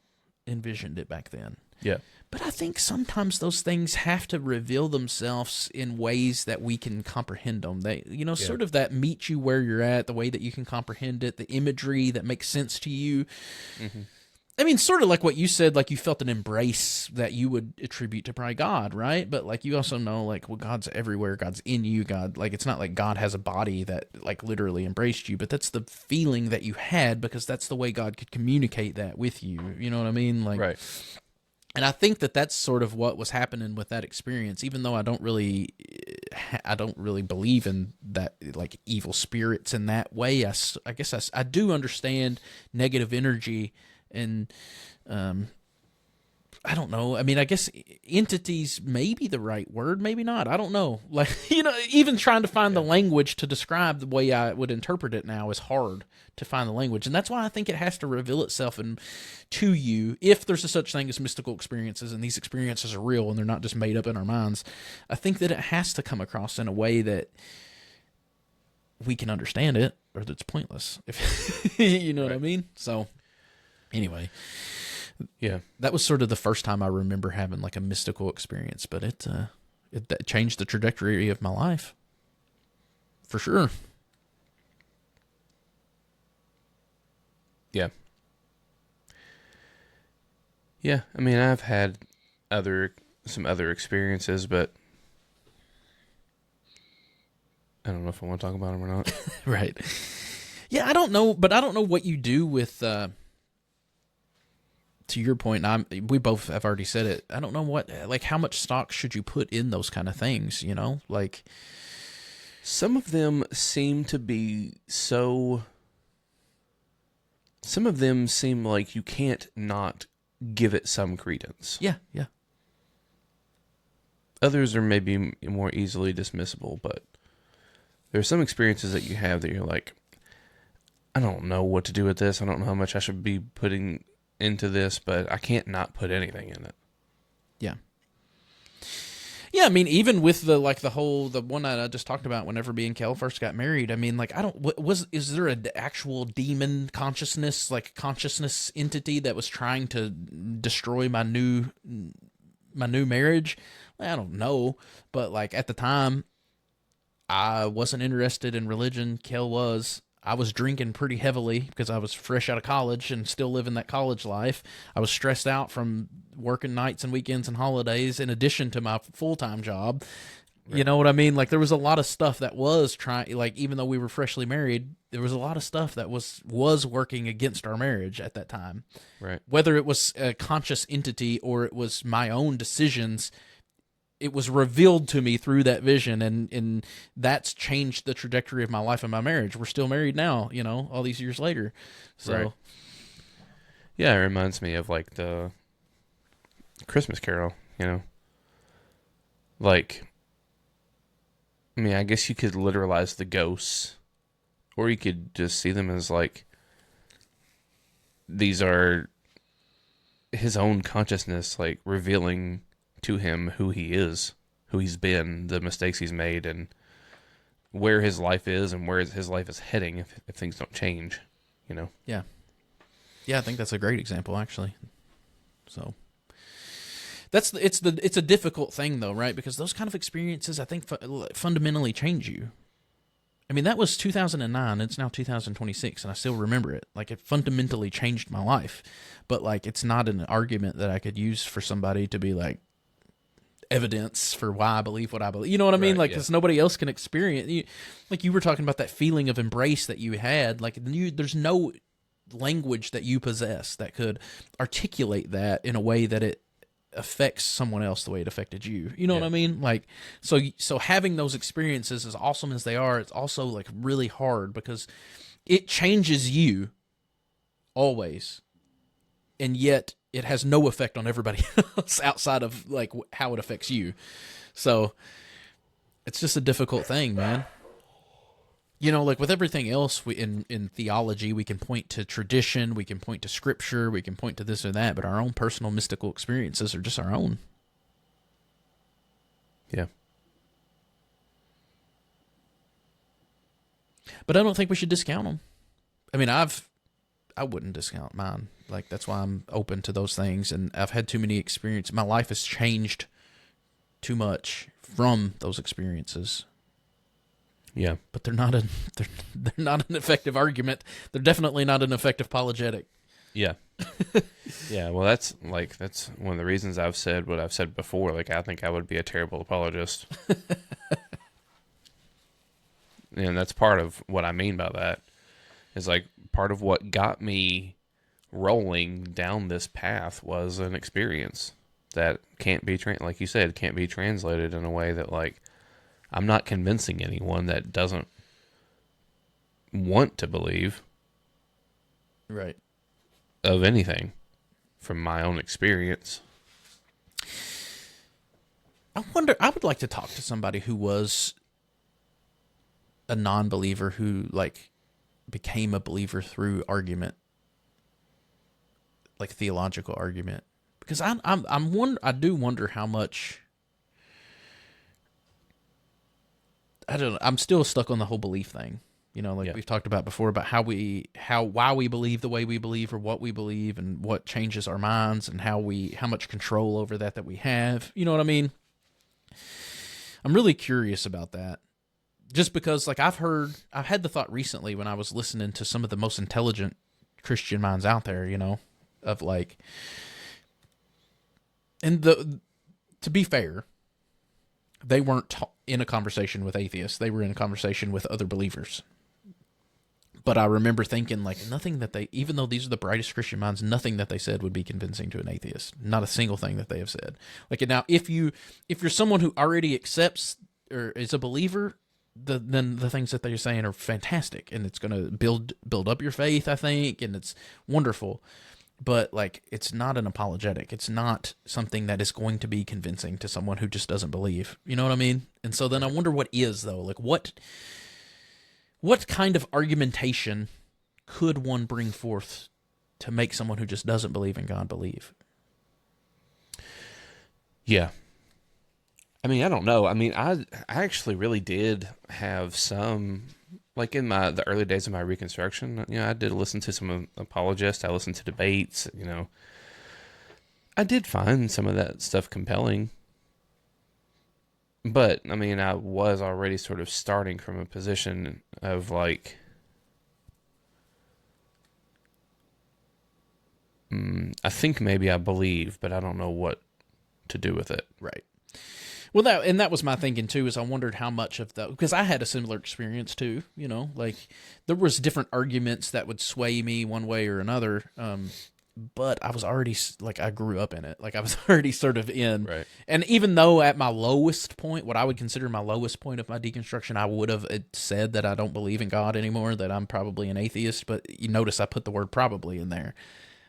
A: envisioned it back then.
B: Yeah.
A: But I think sometimes those things have to reveal themselves in ways that we can comprehend them. They, sort of that meet you where you're at, the way that you can comprehend it, the imagery that makes sense to you. Mm-hmm. I mean, sort of like what you said, like you felt an embrace that you would attribute to probably God, right? But like you also know, like, well, God's everywhere. God's in you. God, like, it's not like God has a body that like literally embraced you, but that's the feeling that you had because that's the way God could communicate that with you. You know what I mean? Like,
B: right.
A: And I think that that's sort of what was happening with that experience, even though I don't really believe in that, like evil spirits in that way. I guess I do understand negative energy. And I don't know. I mean, I guess entities may be the right word, maybe not. I don't know. Like, even trying to find the language to describe the way I would interpret it now is hard to find the language. And that's why I think it has to reveal itself to you if there's a such thing as mystical experiences and these experiences are real and they're not just made up in our minds. I think that it has to come across in a way that we can understand it or that it's pointless. If you know what I mean? So... Anyway, yeah, that was sort of the first time I remember having like a mystical experience, but it that changed the trajectory of my life for sure.
B: Yeah. Yeah, I mean, I've had some other experiences, but I don't know if I want to talk about them or not.
A: Right. Yeah, I don't know, but I don't know what you do with to your point, and we both have already said it. I don't know how much stock should you put in those kind of things, like
B: some of them seem to be so, some of them seem like you can't not give it some credence.
A: Yeah, yeah.
B: Others are maybe more easily dismissible, but there's some experiences that you have that you're like, I don't know what to do with this. I don't know how much I should be putting into this, but I can't not put anything in it.
A: Yeah. Yeah, I mean, even with the one that I just talked about whenever me and Kel first got married, I mean, like, is there an actual demon consciousness, like consciousness entity that was trying to destroy my new marriage? I don't know, but like at the time, I wasn't interested in religion. Kel was. I was drinking pretty heavily because I was fresh out of college and still living that college life. I was stressed out from working nights and weekends and holidays in addition to my full-time job. Right. You know what I mean? Like there was a lot of stuff that was even though we were freshly married, there was a lot of stuff that was working against our marriage at that time.
B: Right.
A: Whether it was a conscious entity or it was my own decisions, it was revealed to me through that vision, and that's changed the trajectory of my life and my marriage. We're still married now, all these years later. So,
B: right. Yeah, it reminds me of like the Christmas Carol, like, I mean, I guess you could literalize the ghosts, or you could just see them as like, these are his own consciousness, like revealing to him who he is, who he's been, the mistakes he's made, and where his life is and where his life is heading if things don't change,
A: Yeah. Yeah, I think that's a great example, actually. So it's a difficult thing, though, right? Because those kind of experiences, I think, fundamentally change you. I mean, that was 2009. It's now 2026, and I still remember it. Like, it fundamentally changed my life. But, like, it's not an argument that I could use for somebody to be, like, evidence for why I believe what I believe. You know what I mean? Like, because nobody else can experience. Like, you were talking about that feeling of embrace that you had. Like, there's no language that you possess that could articulate that in a way that it affects someone else the way it affected you. You know what I mean? Like, so having those experiences, as awesome as they are, it's also like really hard because it changes you always, and yet it has no effect on everybody else outside of like how it affects you. So it's just a difficult thing, man. Like with everything else, in theology, we can point to tradition, we can point to scripture, we can point to this or that, but our own personal mystical experiences are just our own.
B: Yeah.
A: But I don't think we should discount them. I mean, I wouldn't discount mine. Like, that's why I'm open to those things. And I've had too many experiences. My life has changed too much from those experiences.
B: Yeah.
A: But they're not they're not an effective argument. They're definitely not an effective apologetic.
B: Yeah. Yeah. Well, that's one of the reasons I've said what I've said before. Like, I think I would be a terrible apologist. And that's part of what I mean by that. Is like part of what got me rolling down this path was an experience that can't be like you said, can't be translated in a way that, like, I'm not convincing anyone that doesn't want to believe
A: Right.
B: of anything from my own experience.
A: I would like to talk to somebody who was a non-believer who, like, became a believer through argument, like theological argument, because I do wonder how much. I don't know. I'm still stuck on the whole belief thing. You know, like we've talked about before, about why we believe the way we believe, or what we believe, and what changes our minds, and how much control over that we have. You know what I mean? I'm really curious about that. Just because, like, I've had the thought recently when I was listening to some of the most intelligent Christian minds out there, you know, of like, to be fair, they weren't in a conversation with atheists. They were in a conversation with other believers. But I remember thinking, like, even though these are the brightest Christian minds, nothing that they said would be convincing to an atheist. Not a single thing that they have said. Like, now, if you're someone who already accepts or is a believer, then the things that they're saying are fantastic, and it's going to build up your faith, I think, and it's wonderful. But, like, it's not an apologetic. It's not something that is going to be convincing to someone who just doesn't believe. You know what I mean? And so then I wonder what is, though. Like, what kind of argumentation could one bring forth to make someone who just doesn't believe in God believe?
B: Yeah. I mean, I don't know. I mean, I actually really did have some, like, in the early days of my Reconstruction, you know, I did listen to some apologists. I listened to debates, you know. I did find some of that stuff compelling. But, I mean, I was already sort of starting from a position of, like, I think maybe I believe, but I don't know what to do with it.
A: Right. Well, that was my thinking too. Is I wondered how much of that, because I had a similar experience too. You know, like, there was different arguments that would sway me one way or another. But I was already, like, I grew up in it. Like, I was already sort of in.
B: Right.
A: And even though at my lowest point, what I would consider my lowest point of my deconstruction, I would have said that I don't believe in God anymore, that I'm probably an atheist. But you notice I put the word probably in there.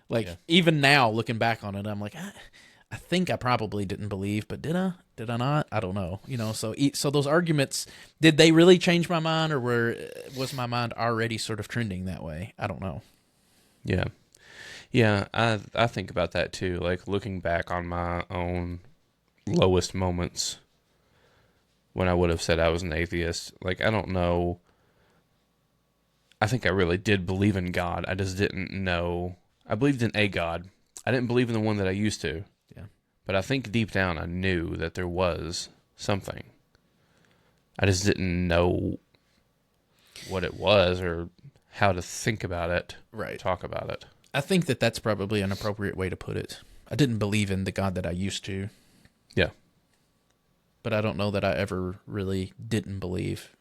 A: Like, even now, looking back on it, I'm like, I think I probably didn't believe, but did I? Did I not? I don't know. You know, so those arguments, did they really change my mind, or was my mind already sort of trending that way? I don't know.
B: Yeah. Yeah, I think about that too. Like, looking back on my own lowest moments when I would have said I was an atheist. Like, I don't know. I think I really did believe in God. I just didn't know. I believed in a God. I didn't believe in the one that I used to.
A: Yeah.
B: But I think deep down I knew that there was something. I just didn't know what it was or how to think about it,
A: Right.
B: talk about it.
A: I think that's probably an appropriate way to put it. I didn't believe in the God that I used to.
B: Yeah.
A: But I don't know that I ever really didn't believe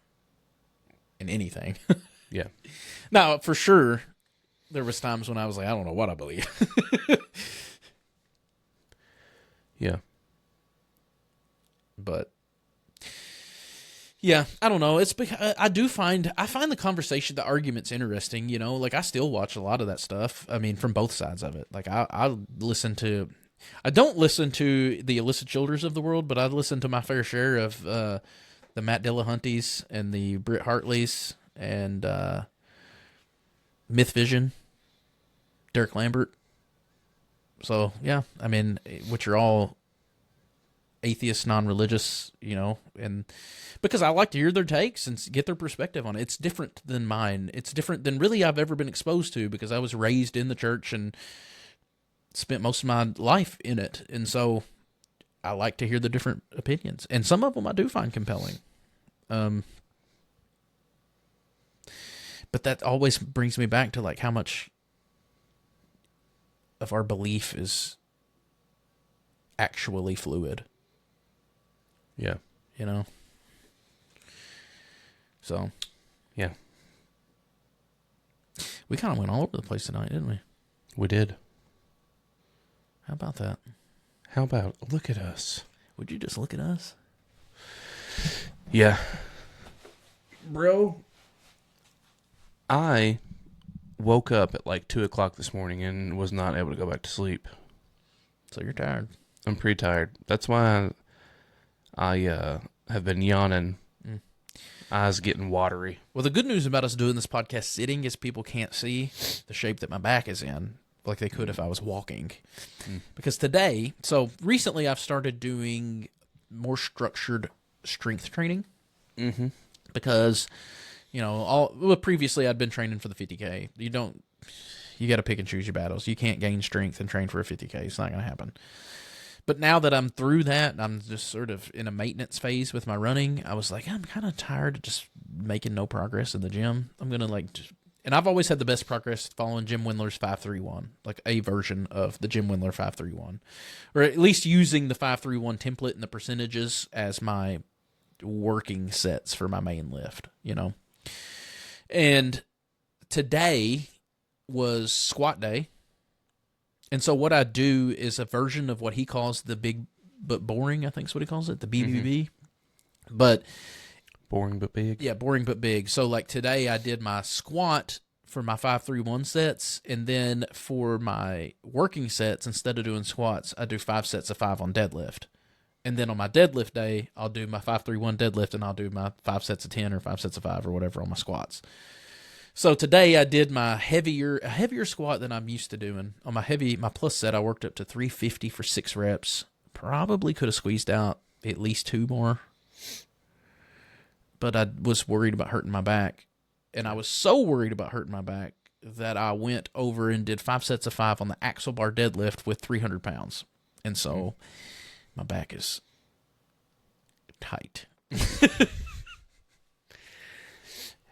A: in anything.
B: Yeah.
A: Now, for sure, there was times when I was like, I don't know what I believe.
B: Yeah.
A: But yeah, I don't know. It's because I find the conversation, the arguments interesting. You know, like, I still watch a lot of that stuff. I mean, from both sides of it. Like, I listen to, I don't listen to the Illicit Childers of the world, but I listen to my fair share of the Matt Dillahunties and the Britt Hartleys and Myth Vision, Derek Lambert. So yeah, I mean, which are all atheist, non-religious, and because I like to hear their takes and get their perspective on it. It's different than mine. It's different than really I've ever been exposed to because I was raised in the church and spent most of my life in it. And so I like to hear the different opinions. And some of them I do find compelling. But that always brings me back to like how much of our belief is actually fluid.
B: Yeah.
A: So.
B: Yeah.
A: We kind of went all over the place tonight, didn't we?
B: We did.
A: How about that?
B: How about look at us?
A: Would you just look at us?
B: Yeah. Bro, I woke up at like 2 o'clock this morning and was not able to go back to sleep.
A: So you're tired.
B: I'm pretty tired. That's why I have been yawning. Eyes getting watery.
A: Well, the good news about us doing this podcast sitting is people can't see the shape that my back is in like they could if I was walking. Because today, so recently I've started doing more structured strength training. Mm-hmm. Because, previously I'd been training for the 50K. You got to pick and choose your battles. You can't gain strength and train for a 50K. It's not going to happen. But now that I'm through that, I'm just sort of in a maintenance phase with my running. I was like, I'm kind of tired of just making no progress in the gym. I'm going to and I've always had the best progress following Jim Wendler's 531, like a version of the Jim Wendler 531, or at least using the 531 template and the percentages as my working sets for my main lift, And today was squat day. And so what I do is a version of what he calls the big but boring, I think is what he calls it, the BBB. But
B: boring but big.
A: Yeah, boring but big. So like today I did my squat for my 5-3-1 sets, and then for my working sets, instead of doing squats, I do 5 sets of 5 on deadlift. And then on my deadlift day, I'll do my 5-3-1 deadlift, and I'll do my 5 sets of 10 or 5 sets of 5 or whatever on my squats. So today I did a heavier squat than I'm used to doing. On my plus set, I worked up to 350 for 6 reps. Probably could have squeezed out at least 2 more. But I was worried about hurting my back. And I was so worried about hurting my back that I went over and did 5 sets of 5 on the axle bar deadlift with 300 pounds. And so my back is tight.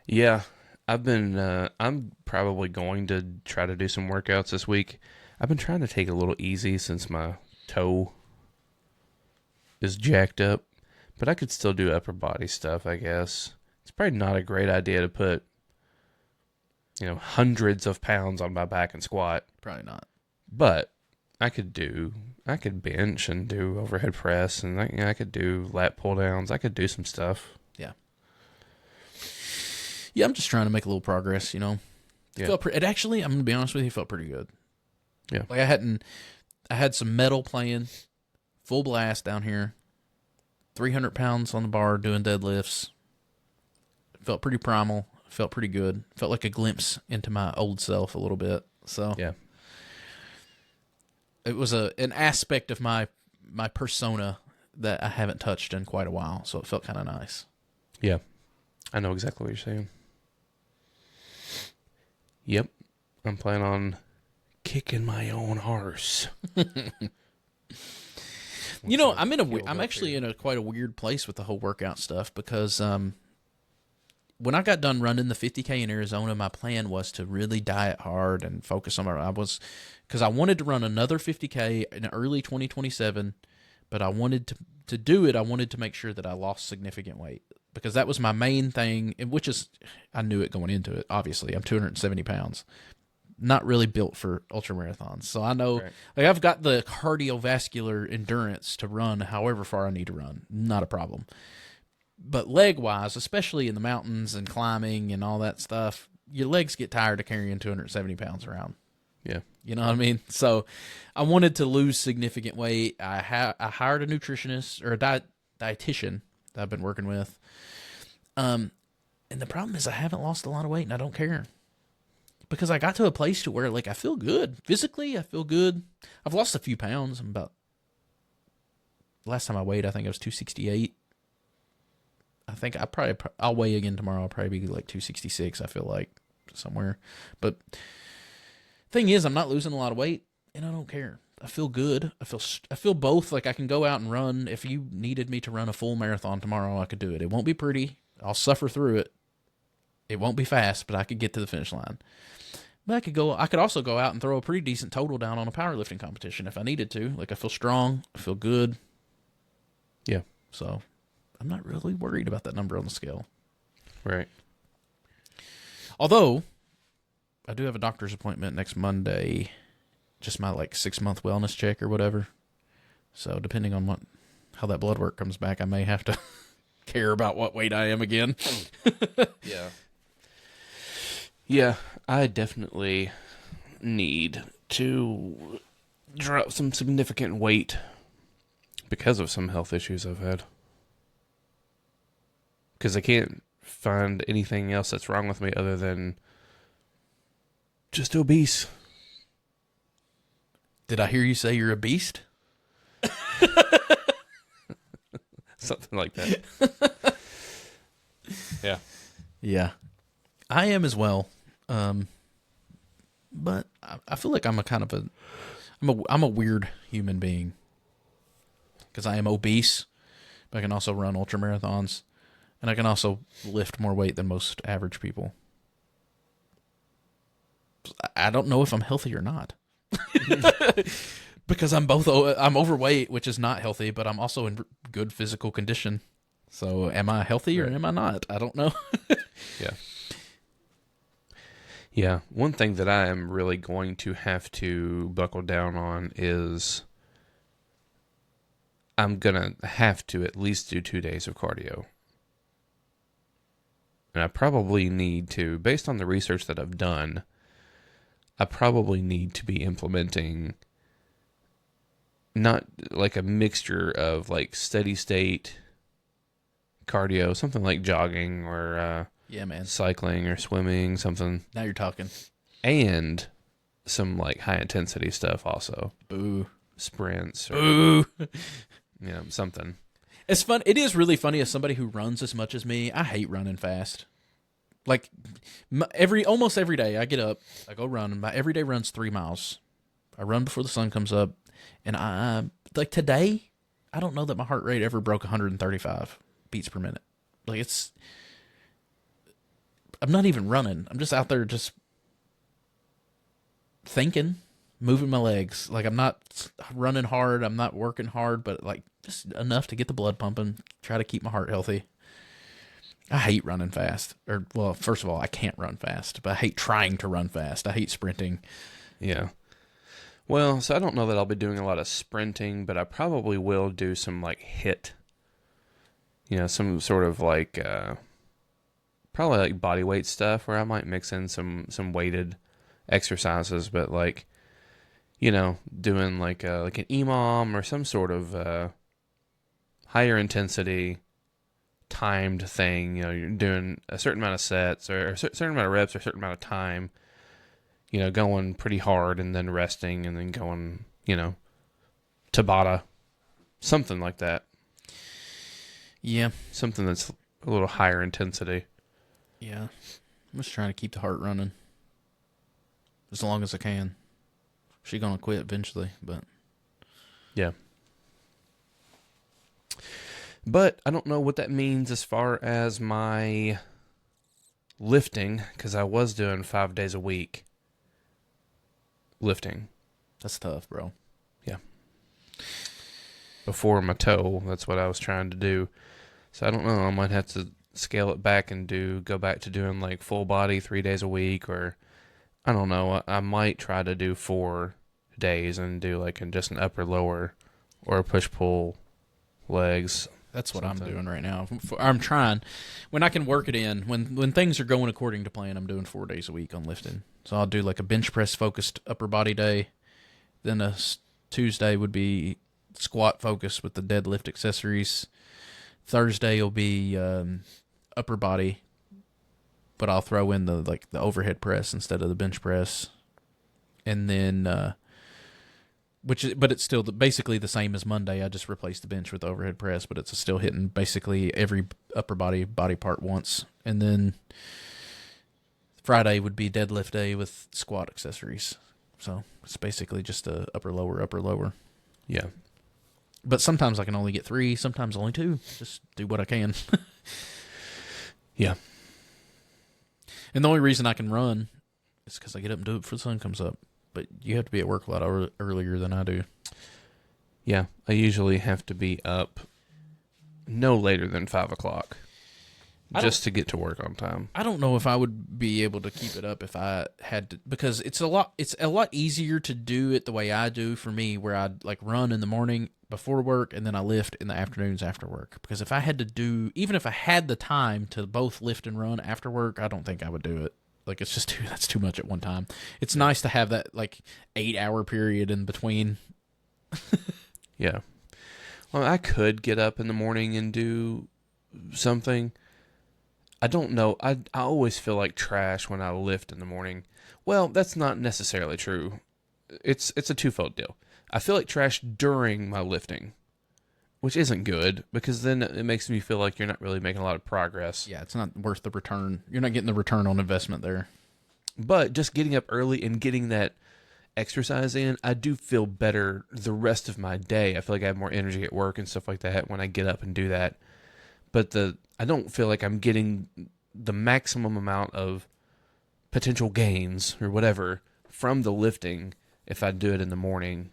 B: Yeah. I'm probably going to try to do some workouts this week. I've been trying to take it a little easy since my toe is jacked up, but I could still do upper body stuff, I guess. It's probably not a great idea to put, hundreds of pounds on my back and squat.
A: Probably not.
B: But I could bench and do overhead press, and I could do lat pull downs. I could do some stuff.
A: Yeah, I'm just trying to make a little progress,
B: Yeah.
A: It actually, I'm going to be honest with you, felt pretty good.
B: Yeah.
A: Like I had some metal playing, full blast down here, 300 pounds on the bar doing deadlifts. Felt pretty primal, felt pretty good. Felt like a glimpse into my old self a little bit. So
B: yeah.
A: It was an aspect of my persona that I haven't touched in quite a while, so it felt kind of nice.
B: Yeah. I know exactly what you're saying. Yep. I'm planning on kicking my own horse.
A: I'm actually in quite a weird place with the whole workout stuff because when I got done running the 50K in Arizona, my plan was to really diet hard and focus on because I wanted to run another 50K in early 2027, but I wanted to do it. I wanted to make sure that I lost significant weight. Because that was my main thing, which is, I knew it going into it, obviously. I'm 270 pounds. Not really built for ultramarathons. So I know, like I've got the cardiovascular endurance to run however far I need to run. Not a problem. But leg-wise, especially in the mountains and climbing and all that stuff, your legs get tired of carrying 270 pounds around.
B: Yeah.
A: You know what I mean? So I wanted to lose significant weight. I hired a nutritionist or a dietitian that I've been working with. And the problem is I haven't lost a lot of weight and I don't care. Because I got to a place to where like I feel good. Physically, I feel good. I've lost a few pounds. I'm about last time I weighed, I think I was 268. I think I'll weigh again tomorrow. I'll probably be like 266. I feel like somewhere. But thing is, I'm not losing a lot of weight, and I don't care. I feel good. I feel both. Like I can go out and run. If you needed me to run a full marathon tomorrow, I could do it. It won't be pretty. I'll suffer through it. It won't be fast, but I could get to the finish line. But I could also go out and throw a pretty decent total down on a powerlifting competition if I needed to. Like I feel strong. I feel good.
B: Yeah.
A: So I'm not really worried about that number on the scale.
B: Right.
A: Although I do have a doctor's appointment next Monday. Just my 6-month wellness check or whatever. So depending on how that blood work comes back, I may have to care about what weight I am again.
B: Yeah. Yeah, I definitely need to drop some significant weight because of some health issues I've had. Because I can't find anything else that's wrong with me other than just obese.
A: Did I hear you say you're a beast?
B: Something like that. Yeah.
A: Yeah. I am as well. But I feel like I'm I'm a weird human being. Because I am obese, but I can also run ultra marathons, and I can also lift more weight than most average people. I don't know if I'm healthy or not. Because I'm overweight, which is not healthy, but I'm also in good physical condition. So am I healthy or am I not? I don't know.
B: Yeah. Yeah. One thing that I am really going to have to buckle down on is I'm going to have to at least do 2 days of cardio. And I probably need to, based on the research that I've done, I probably need to be implementing not like a mixture of steady state cardio, something like jogging or
A: yeah, man,
B: cycling or swimming, something.
A: Now you're talking.
B: And some high intensity stuff also.
A: Boo.
B: Sprints. Or,
A: Boo.
B: Something.
A: It's fun. It is really funny as somebody who runs as much as me. I hate running fast. Almost every day I get up, I go run, and my everyday run's 3 miles. I run before the sun comes up, and I today, I don't know that my heart rate ever broke 135 beats per minute. I'm not even running. I'm just out there just thinking, moving my legs. I'm not running hard. I'm not working hard, but just enough to get the blood pumping, try to keep my heart healthy. I hate running fast. First of all, I can't run fast, but I hate trying to run fast. I hate sprinting.
B: Yeah. Well, so I don't know that I'll be doing a lot of sprinting, but I probably will do some HIIT. Some sort of probably body weight stuff where I might mix in some weighted exercises, but doing like an EMOM or some sort of higher intensity timed thing. You're doing a certain amount of sets or a certain amount of reps or a certain amount of time, going pretty hard and then resting and then going, Tabata, something like that.
A: Yeah.
B: Something that's a little higher intensity.
A: Yeah. I'm just trying to keep the heart running as long as I can. She's going to quit eventually, but...
B: Yeah. But I don't know what that means as far as my lifting, because I was doing 5 days a week lifting.
A: That's tough, bro.
B: Yeah. Before my toe, that's what I was trying to do. So I don't know. I might have to scale it back and go back to doing full body 3 days a week, or I don't know. I might try to do 4 days and do just an upper lower or a push pull legs.
A: That's what I'm doing right now. I'm trying. When I can work it in, when things are going according to plan, I'm doing 4 days a week on lifting. So I'll do a bench press focused upper body day. Then a Tuesday would be squat focused with the deadlift accessories. Thursday will be upper body, but I'll throw in the overhead press instead of the bench press. And then But it's still basically the same as Monday. I just replaced the bench with the overhead press, but it's still hitting basically every upper body part once. And then Friday would be deadlift day with squat accessories. So it's basically just a upper lower.
B: Yeah.
A: But sometimes I can only get 3, sometimes only 2. Just do what I can.
B: Yeah.
A: And the only reason I can run is because I get up and do it before the sun comes up. But you have to be at work a lot earlier than I do.
B: Yeah. I usually have to be up no later than 5 o'clock just to get to work on time.
A: I don't know if I would be able to keep it up if I had to, because it's a lot easier to do it the way I do for me, where I'd like run in the morning before work and then I lift in the afternoons after work. Because if I had to do, even if I had the time to both lift and run after work, I don't think I would do it. Like, it's just that's too much at one time. It's nice to have that like 8-hour period in between.
B: Yeah. Well, I could get up in the morning and do something. I don't know. I always feel like trash when I lift in the morning. Well, that's not necessarily true. It's a twofold deal. I feel like trash during my lifting, which isn't good, because then it makes me feel like you're not really making a lot of progress.
A: Yeah, it's not worth the return. You're not getting the return on investment there.
B: But just getting up early and getting that exercise in, I do feel better the rest of my day. I feel like I have more energy at work and stuff like that when I get up and do that. But I don't feel like I'm getting the maximum amount of potential gains or whatever from the lifting if I do it in the morning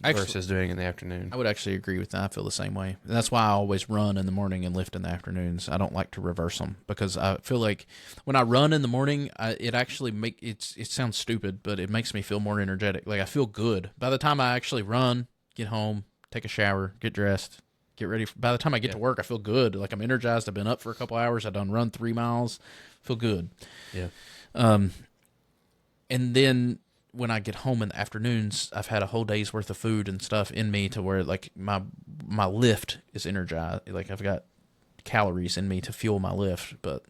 B: versus doing it in the afternoon.
A: I would actually agree with that. I feel the same way. And that's why I always run in the morning and lift in the afternoons. I don't like to reverse them, because I feel like when I run in the morning, it actually it sounds stupid, but it makes me feel more energetic. Like, I feel good. By the time I actually run, get home, take a shower, get dressed, get ready. By the time I get to work, I feel good. Like, I'm energized. I've been up for a couple hours. I've done run 3 miles. Feel good.
B: Yeah.
A: And then when I get home in the afternoons, I've had a whole day's worth of food and stuff in me to where like my lift is energized. Like, I've got calories in me to fuel my lift. But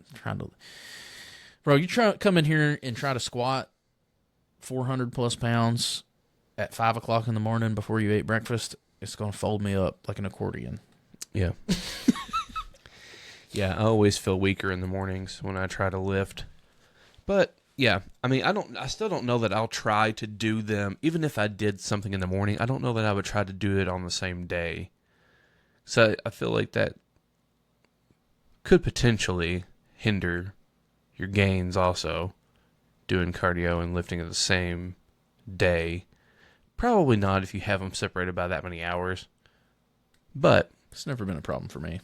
A: you come in here and try to squat 400 plus pounds at 5 o'clock in the morning before you ate breakfast, it's going to fold me up like an accordion.
B: Yeah. Yeah, I always feel weaker in the mornings when I try to lift. But yeah, I mean, I still don't know that I'll try to do them. Even if I did something in the morning, I don't know that I would try to do it on the same day. So I feel like that could potentially hinder your gains also, doing cardio and lifting at the same day. Probably not if you have them separated by that many hours. But
A: it's never been a problem for me.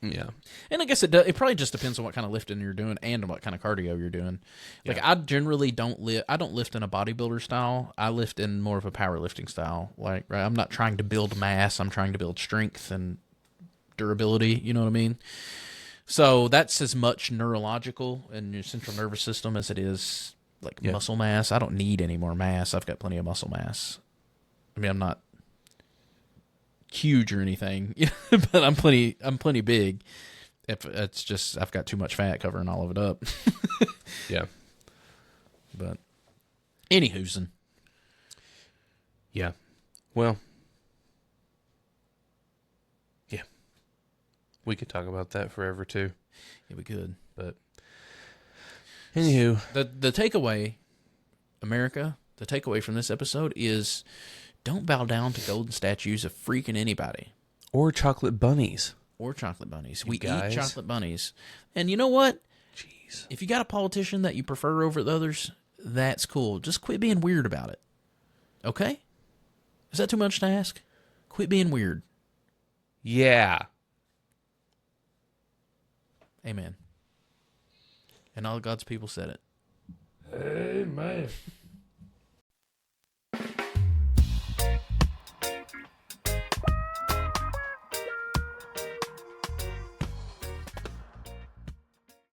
B: Yeah.
A: And I guess it probably just depends on what kind of lifting you're doing and what kind of cardio you're doing. Like, I generally don't lift in a bodybuilder style. I lift in more of a powerlifting style. Like, right, I'm not trying to build mass. I'm trying to build strength and durability. You know what I mean? So that's as much neurological in your central nervous system as it is like muscle mass. I don't need any more mass. I've got plenty of muscle mass. I mean, I'm not huge or anything, but I'm plenty big. If it's just I've got too much fat covering all of it up.
B: Yeah.
A: But anywho's.
B: Yeah. Well. Yeah. We could talk about that forever too.
A: Yeah, we could.
B: But anywho,
A: the takeaway, America, the takeaway from this episode is, don't bow down to golden statues of freaking anybody.
B: Or chocolate bunnies.
A: We
B: guys.
A: eat chocolate bunnies. And you know what?
B: Jeez.
A: If you got a politician that you prefer over the others, that's cool. Just quit being weird about it. Okay? Is that too much to ask? Quit being weird.
B: Yeah.
A: Amen. And all God's people said it.
B: Amen.